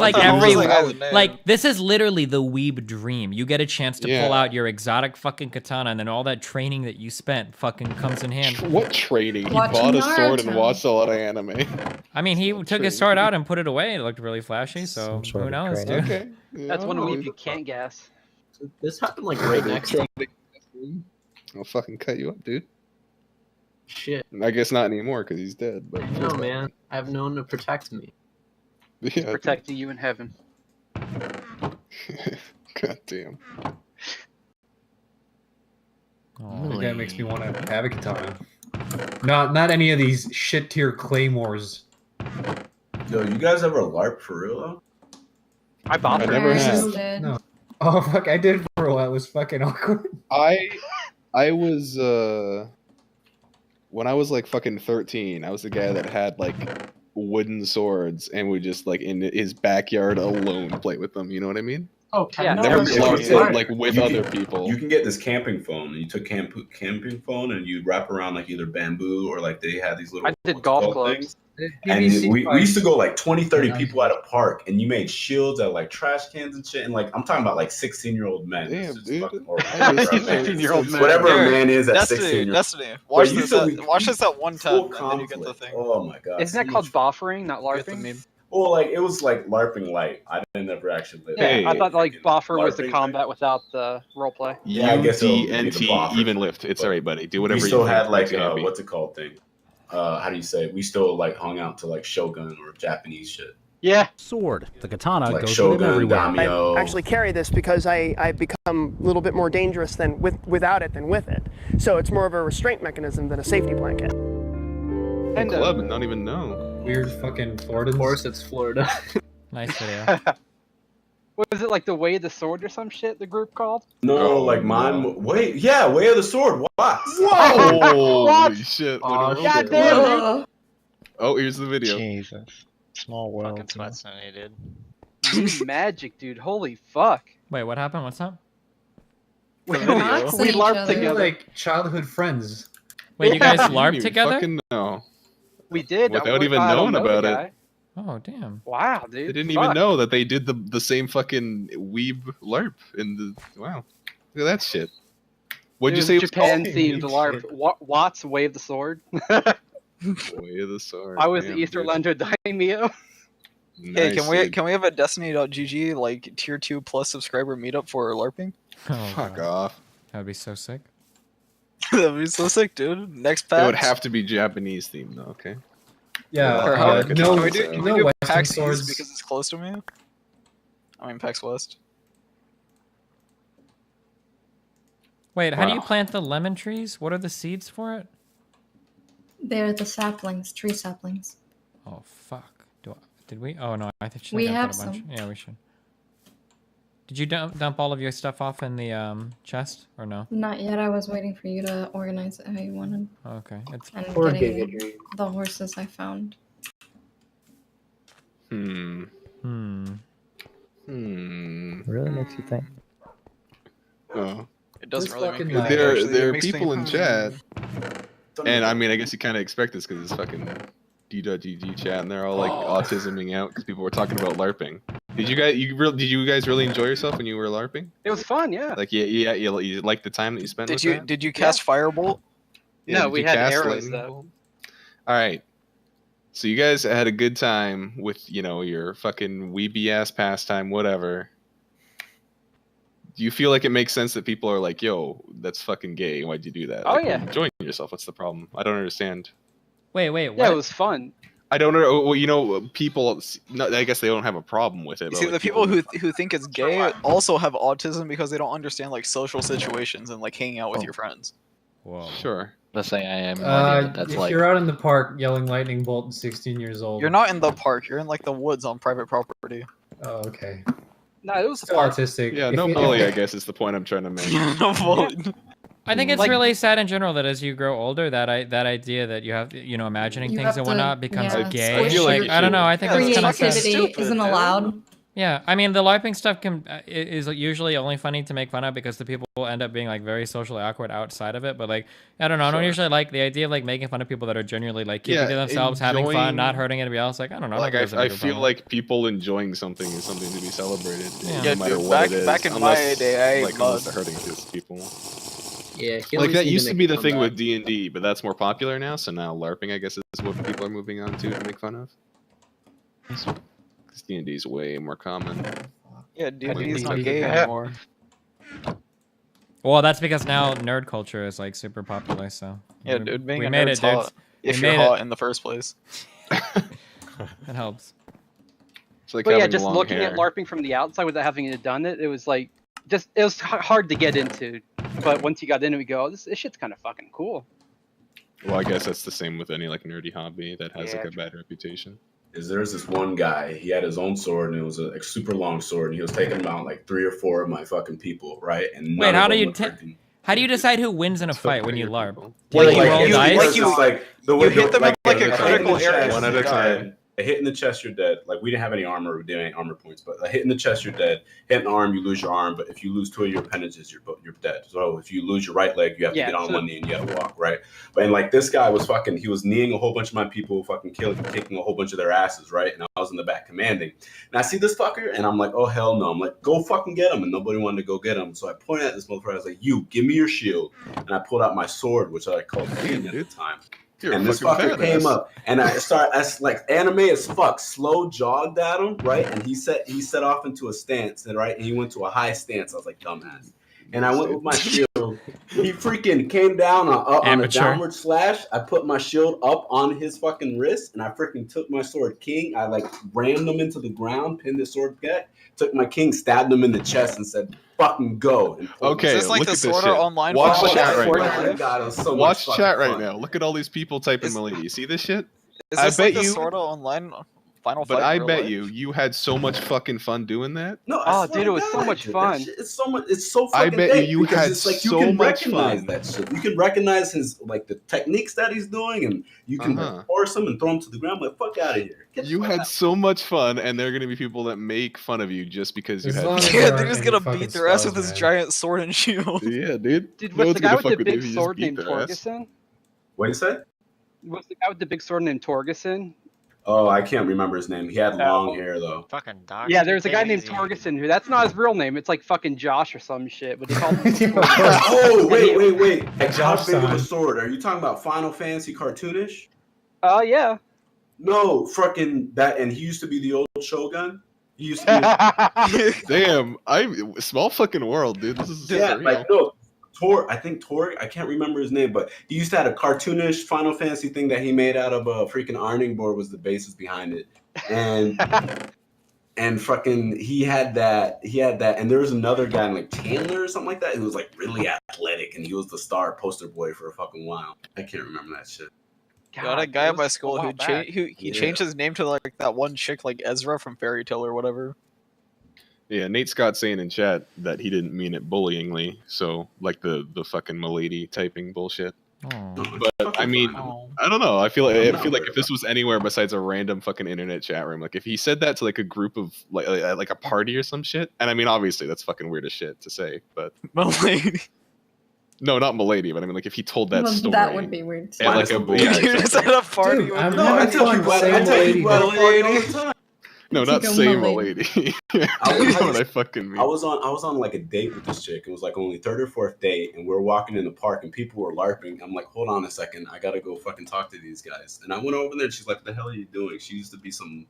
like this is literally the weeb dream. You get a chance to pull out your exotic fucking katana, and then all that training that you spent fucking comes in hand. What training? He Watch bought a sword and Naruto. watched a lot of anime. I mean, he took his sword out and put it away. It looked really flashy, so who knows, dude? Okay. That's one weep you can't guess. This happened like right next to I'll fucking cut you up, dude. shit. I guess not anymore because he's dead. But No, man. I have no one to protect me. Yeah. Protecting you in heaven. God damn. I think that makes me want to have a katana. Not any of these shit tier claymores. Yo, you guys ever LARP for real though? I bought I never have. No. Oh fuck! I did for a while. It was fucking awkward. I was when I was like fucking 13, I was the guy that had like wooden swords and would just like in his backyard alone play with them. You know what I mean? Okay. Yeah, Never no, LARPed it's it, fine. like with You other can- people. You can get this camping phone, and you took camping phone, and you wrap around like either bamboo or like they had these little. I did what's it golf called clubs. things. And we used to go like 20, 30 people at a park, and you made shields out of like trash cans and shit. And like I'm talking about like 16-year-old men. Damn, It's just dude. fucking horrible. I was Whatever, man. 16-year-old man. Whatever a Here, man is at Destiny, 16. Destiny. Watch you this. said we- Watch this at 110, full and then you get the conflict. thing. Oh my god. Isn't that called buffering, not Get the LARPing? meme. Well, like it was like LARPing light. I didn't ever actually live. Yeah, Hey. I thought like buffer was the LARPing combat without the roleplay. Yeah, I guess it'll be the UDNT buffer. even lift. It's But alright, buddy. Do We whatever still you had think like makes you happy. what's it called thing? How do you say it? We still like hung out to like Shogun or Japanese shit. Yeah. Sword. The katana Like goes with Shogun, it everywhere. Daimyo. I actually carry this because I've become a little bit more dangerous than without it than with it. So it's more of a restraint mechanism than a safety blanket. And Club and not even know. Weird fucking Florida. Of course, it's Florida. Nice video. what was it like the Way of the Sword or some shit? The group called? No, Oh, like mine. no. Wait, yeah, Way of the Sword. What? Holy shit. Oh, God damn, dude. Oh, here's the video. Jesus. Small world. Fucking sweats dude. Magic, dude. Holy fuck. Wait, what happened? What's up? We, Boxing we each LARPed other. together. Like childhood friends. Wait, you guys You didn't LARP even together? Fucking know. We did. Without I even don't knowing know the about it. guy. Oh, damn. Wow, dude. They didn't Fuck. even know that they did the same fucking weeb LARP in the wow. Look at that shit. What'd It you say? was it was Japan called? themed LARP. Watts Wave the Sword. Way of the Sword. I was Damn, the dude. Easterlander Daimyo. Hey, Nice, can dude. we have a Destiny.gg like tier 2 plus subscriber meetup for LARPing? Oh, Fuck God. off. That would be so sick. That'd be so sick, dude. Next patch. It would have to be Japanese themed though, okay? Yeah. Or how- can no, we do, can we no do Western PAX East swords. because it's close to me? I mean PAX West. Wait, how do you Wow. plant the lemon trees? What are the seeds for it? They're the saplings, tree saplings. Oh, fuck. Did we? Oh, no. I think should We got have a bunch. some. Yeah, we should. Did you dump all of your stuff off in the chest or no? Not yet. I was waiting for you to organize it how you wanted. Okay. It's And Or getting Giga Dream. the horses I found. Hmm. Really makes you think. Oh. It doesn't This really fucking make me lag. think, actually. There It are makes me people in think, chat, and I mean, I guess you kind of expect this because it's fucking D.GG chat, and they're all like autisming out because people were talking about LARPing. Did you guys really enjoy yourself when you were LARPing? It was fun, yeah. Like, you liked the time that you spent. Did with you that? did you cast Firebolt? Yeah, No, did we you had cast arrows lightning though. bolt? All right. So you guys had a good time with, your fucking weeby ass pastime, whatever. Do you feel like it makes sense that people are like, "Yo, that's fucking gay. Why'd you do that?" Oh, Like, yeah. enjoying yourself. What's the problem? I don't understand. Wait, what? Yeah, it was fun. I don't know. Well, people. No, I guess they don't have a problem with it. You but, see, like, the people who think it's gay also have autism because they don't understand like social situations and like hanging out with your friends. Whoa. Sure. Let's say I am. No idea what that's If like. you're out in the park yelling lightning bolt at 16 years old. You're not in the park. You're in like the woods on private property. Oh, okay. No, it was Still fun. autistic. Yeah, If no you- bully. I guess is the point I'm trying to make. No bully. I think it's Like- really sad in general that as you grow older, that idea that you have, imagining You things have and to- whatnot becomes yeah, gay. squish Like, your I don't know. I think that's kind of sad. creativity isn't allowed. Yeah, I mean, the LARPing stuff is usually only funny to make fun of because the people end up being like very socially awkward outside of it. But like, I don't know. I don't usually like the idea of like making fun of people that are genuinely like keeping to themselves, having fun, enjoying- not hurting anybody else. Like, I don't know. Like there's a I big feel problem. like people enjoying something is something to be celebrated, Yeah, no matter dude, what it is. back in my unless, day, I like, ate unless mud. they're hurting his people. Yeah, Like Heelys that need used to make be a the thing comeback. with D&D, but that's more popular now. So now LARPing, I guess, is what people are moving on to make fun of. Because D&D is way more common. Yeah, dude, When he's we not take gay it. anymore. Well, that's because now nerd culture is like super popular. So Yeah, dude, being we a made nerd's it, dudes. hot if We you're made hot it. in the first place. It helps. It's like But yeah, having just long looking hair. at LARPing from the outside without having to done it, it was like it was hard to get into. But once you got into it, you go, this shit's kind of fucking cool. Well, I guess that's the same with any like nerdy hobby that has like Yeah, a bad reputation. Is there's this one guy, he had his own sword and it was a like, super long sword and he was taking out like 3 or 4 of my fucking people, right? And Wait, none how of do them you were freaking- how do you decide who wins in a fight when you LARP? Well, Do you like, roll you- dice? like you like the way hit them in, like, a hit in critical the area. chest, One at a you're time. dead. A hit in the chest, you're dead. Like we didn't have any armor, we didn't have any armor points, but a hit in the chest, you're dead. Hit in the arm, you lose your arm. But if you lose 2 of your appendages, you're dead. So if you lose your right leg, you have to Yeah, get on so- one knee and you have to walk, right? But and like this guy was fucking, he was kneeing a whole bunch of my people, fucking kicking a whole bunch of their asses, right? And I was in the back commanding. And I see this fucker, and I'm like, oh hell no! I'm like, go fucking get him, and nobody wanted to go get him. So I pointed at this motherfucker. I was like, you, give me your shield, and I pulled out my sword, which I called Gideon at the time. You're a And this fucking fucker badass. came up, and I like anime as fuck, slow jogged at him, right? And he set off into a stance, and right, and he went to a high stance. I was like, dumbass. And I went with my shield. He freaking came down on a Amateur. downward slash. I put my shield up on his fucking wrist, and I freaking took my sword king. I like rammed him into the ground, pinned his sword back, took my king, stabbed him in the chest, and said, "Fucking go!" And pulled Okay, him. Is this like look the at this Sword Art shit. Online Watch Final chat Fantasy? right now. God, it was so Watch much chat fucking right fun. now. Look at all these people typing Is- Malady. You see this shit? Is I this like bet the you- Sword Art Online Final But Fight I in real bet life? you had so much fucking fun doing that. No, Oh, dude, it was so much fun. It's so much. It's so I fucking. bet big you because had it's like so you can much recognize fun. that shit. You can recognize his like the techniques that he's doing, and you can Uh-huh. force him and throw him to the ground. Like fuck out of here. Get the You fuck had out. so much fun, and there are gonna be people that make fun of you just because you As had. long fun. as Yeah, there they're aren't just any gonna fucking beat their ass spells, with his man. giant sword and shield. Yeah, dude. Dude, No was one's the guy gonna with the fuck with you big if you just sword beat named their ass. Torgerson? What do you say? Was the guy with the big sword named Torgerson? Oh, I can't remember his name. He had long hair though. Fucking dog. Yeah, there's a guy named Torgerson who that's not his real name. It's like fucking Josh or some shit, but they call him. Oh wait! Like, how Josh big of a Stein. sword? Are you talking about Final Fantasy cartoonish? Oh yeah. No, fucking that. And he used to be the old Shogun. He used to be. Damn, small fucking world, dude. This is Yeah, surreal. like no, I think Tor. I can't remember his name, but he used to have a cartoonish Final Fantasy thing that he made out of a freaking ironing board was the basis behind it, and and fucking he had that, and there was another guy like Chandler or something like that who was like really athletic, and he was the star poster boy for a fucking while. I can't remember that shit. Got a guy at my school who Yeah. changed his name to like that one chick like Ezra from Fairy Tale or whatever. Yeah, Nate Scott saying in chat that he didn't mean it bullyingly, so like the fucking Milady typing bullshit. But I mean, I don't know. I feel like if this was anywhere besides a random fucking internet chat room, like if he said that to like a group of like a party or some shit, and I mean obviously that's fucking weird as shit to say, but Milady. No, not Milady, but I mean like if he told that Well, story. that would be weird. at like a Dude, it's at a party. Dude, with I'm no, having I tell fun you what, saying I tell Milady, you what, but- lady. No, not Take a say Milady. Milady. You know what I fucking mean. I was on like a date with this chick. It was like only third or fourth date, and we were walking in the park, and people were LARPing. I'm like, hold on a second, I gotta go fucking talk to these guys. And I went over there, and she's like, "What the hell are you doing?" She used to be some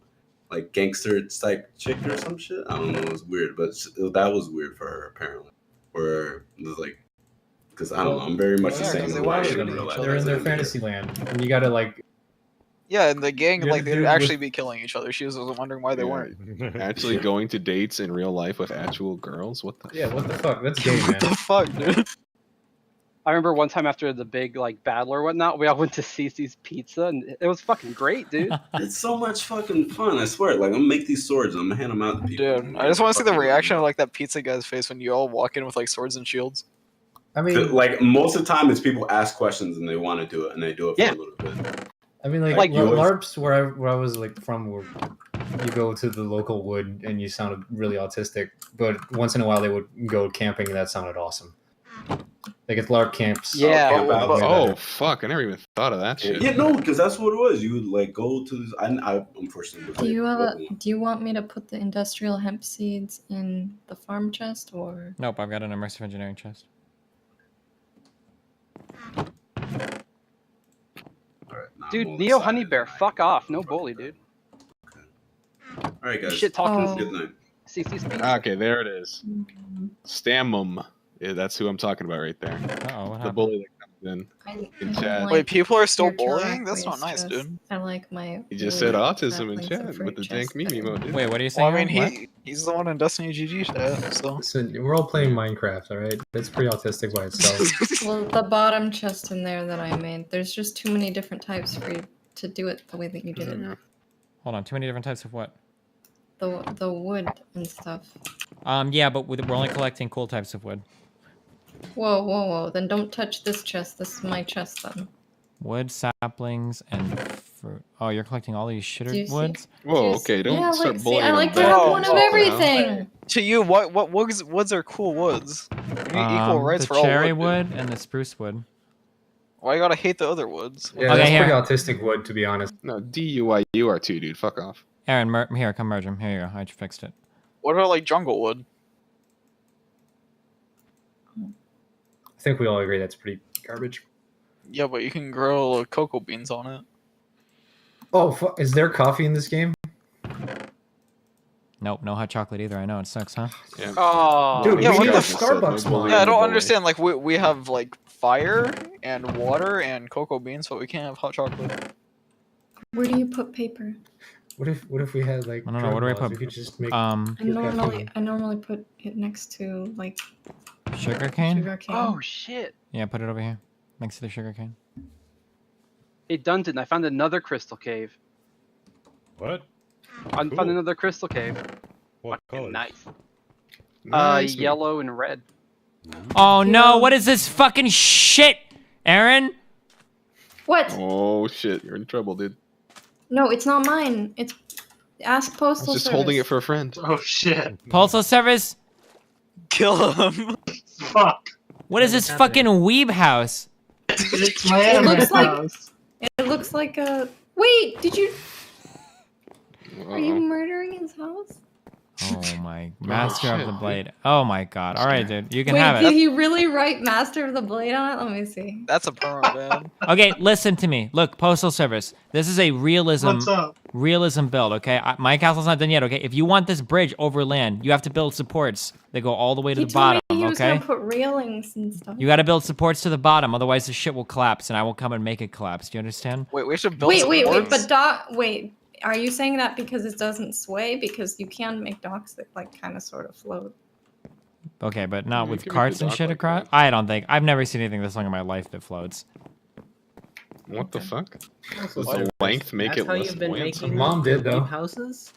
like gangster type chick or some shit. I don't know. It was weird, but that was weird for her apparently. Where it was like, because I don't know, I'm very much the same in life and in real life. They're in their fantasy land, and you gotta like. Yeah, and the gang You're like the they'd dude actually with- be killing each other. She was wondering why they weren't. Actually going to dates in real life with actual girls? What the Yeah, what the fuck? That's gay, man. What the fuck, dude? I remember one time after the big like battle or whatnot, we all went to Cece's Pizza, and it was fucking great, dude. It's so much fucking fun. I swear. Like I'm gonna make these swords and I'm gonna hand them out to people. Dude, I just want to see the reaction of like that pizza guy's face when you all walk in with like swords and shields. I mean, like most of the time, it's people ask questions and they want to do it, and they do it for a little bit. I mean, like LARPs where I was like from, where you go to the local wood and you sounded really autistic, but once in a while they would go camping and that sounded awesome. Like at LARP camps. Fuck! I never even thought of that shit. Yeah, no, because that's what it was. You would like go to this. I unfortunately. Do you want me to put the industrial hemp seeds in the farm chest or? Nope, I've got an immersive engineering chest. Dude, Neo Honey Bear, fuck off. No bully, dude. All right, guys. Shit talking. Good night. CC speak. Okay, there it is. Stamum. Yeah, that's who I'm talking about right there. Oh, the bully that comes in chat. Wait, people are still bullying? That's not nice, dude. I like my. He just said autism in chat with the dank meme mode. Dude. Wait, what are you saying? Well, I mean, he's the one in Destiny GG chat. So. Listen, we're all playing Minecraft, all right? That's pretty autistic by itself. Well, the bottom chest in there that I made, there's just too many different types for you to do it the way that you did it. Hold on, too many different types of what? The wood and stuff. Yeah, but we're only collecting cool types of wood. Whoa, whoa, whoa! Then don't touch this chest. This is my chest, then. Wood, saplings, and fruit. Oh, you're collecting all these shitter woods? Whoa, okay, don't start bullying. I like to have one of everything. To you, what woods are cool woods? You need equal rights for all wood. The cherry wood and the spruce wood. Why you gotta hate the other woods? Yeah, Okay, that's here. pretty autistic wood, to be honest. No, DUI, are too, dude. Fuck off. Aaron, here, come merge them. Here you go. I fixed it. What about like jungle wood? I think we all agree that's pretty garbage. Yeah, but you can grow cocoa beans on it. Oh, is there coffee in this game? Nope, no hot chocolate either. I know it sucks, huh? Yeah. Oh, dude, yeah, we what got the Starbucks wine. Yeah, I don't understand. Like we have like fire and water and cocoa beans, but we can't have hot chocolate. Where do you put paper? What if we had like? I don't know. What do I put? We could just make. I normally put it next to like. Sugar cane? Sugar cane. Oh shit! Yeah, put it over here, next to the sugar cane. Hey Dunton, I found another crystal cave. What? I found another crystal cave. What color? Nice. Yellow and red. Oh no! What is this fucking shit, Aaron? What? Oh shit! You're in trouble, dude. No, it's not mine. It's ask postal. I was just service. holding it for a friend. Oh shit! Postal service. Kill him. Fuck. What is this fucking weeb house? It's my It anime looks like. house. It looks like a. Wait, did you? Are you Uh-oh. murdering his house? Oh my, Master of the Blade. Oh my god. All right, dude, you can Wait, have did it. he really write Master of the Blade on it? Let me see. That's a perma, man. Okay, listen to me. Look, Postal Service. This is a realism What's up? build, okay? My castle's not done yet, okay? If you want this bridge over land, you have to build supports that go all the way to He the told bottom, me he was okay? gonna put railings and stuff. You got to build supports to the bottom, otherwise the shit will collapse, and I will come and make it collapse. Do you understand? Wait, we should build. Wait, supports? but wait. Are you saying that because it doesn't sway? Because you can make docks that like kind of sort of float. Okay, but not You with can make carts the and dock shit like across. that. I don't think. I've never seen anything this long in my life that floats. What the fuck? Also, Does the length make that's it how less you've been buoyant? making Mom did, the though. deep houses.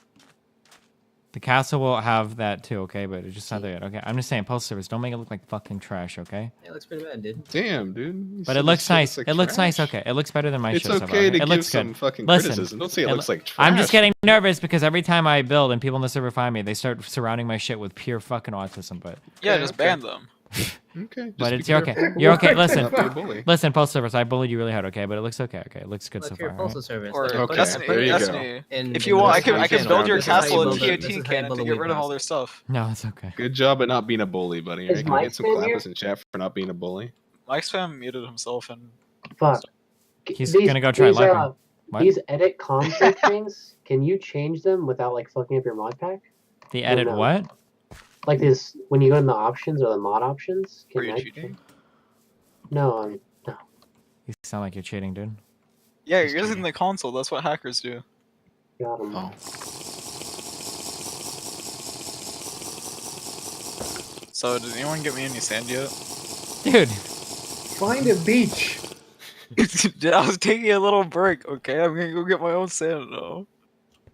The castle will have that too, okay? But it's just not there yet, okay? I'm just saying, Postal Service, don't make it look like fucking trash, okay? It looks pretty bad, dude. Damn, dude. You But said it looks this shit nice. like It looks nice, trash? okay? It looks better than my It's shit so far. okay to It give looks some good. fucking Listen, criticism. Don't say it looks like trash. I'm just getting nervous because every time I build and people in the server find me, they start surrounding my shit with pure fucking autism, but... Yeah, just ban them. Okay. But just it's be you're okay. careful. You're okay. Listen, Not be a bully. listen, Postal Service. I bullied you really hard, okay? But it looks okay. Okay, it looks good Look, so your far. postal Right? service. Or Look, Destiny. there you go. Destiny. in- If in you want, this I can channel, build your this is how you castle in build a- this TOT is how you cannon build to a get weeb rid of all house. their stuff. No, it's okay. Good job at not being a bully, buddy. Is Alright, can we Mike get some still here? clappers in chat for not being a bully? Mike Spam muted himself and Fuck. He's gonna go try Leopard. What? These edit conflict things, can you change them without like fucking up your mod pack? The edit no. what? Like this, when you go in the options or the mod options, are can you I? cheating? No, no. You sound like you're cheating, dude. Yeah, you're using the console. That's what hackers do. Got him. Oh. So, did anyone get me any sand yet? Dude. Find a beach. I was taking a little break. Okay, I'm gonna go get my own sand now.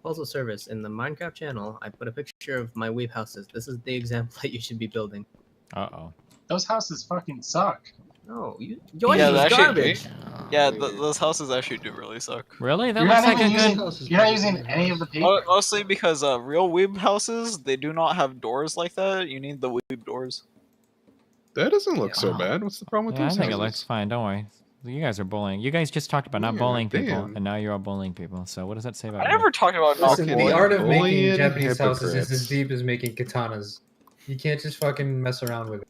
Postal service in the Minecraft channel. I put a picture of my weeb houses. This is the example that you should be building. Uh-oh. Those houses fucking suck. No, Yeah, yours is actually- garbage. Yeah, those houses actually do really suck. Really? That You're looks not like a even good. using, you're not using any of the paper. Mostly because real weeb houses, they do not have doors like that. You need the weeb doors. That doesn't look so bad. What's the problem with Yeah, I those think it houses? looks fine. Don't worry. You guys are bullying. You guys just talked about not Yeah, bullying people, damn. and now you're all bullying people. So what does that say about I me? never talked about not Listen, the bullying. art of making Bullying Japanese houses is hypocrites. as deep as making katanas. You can't just fucking mess around with it.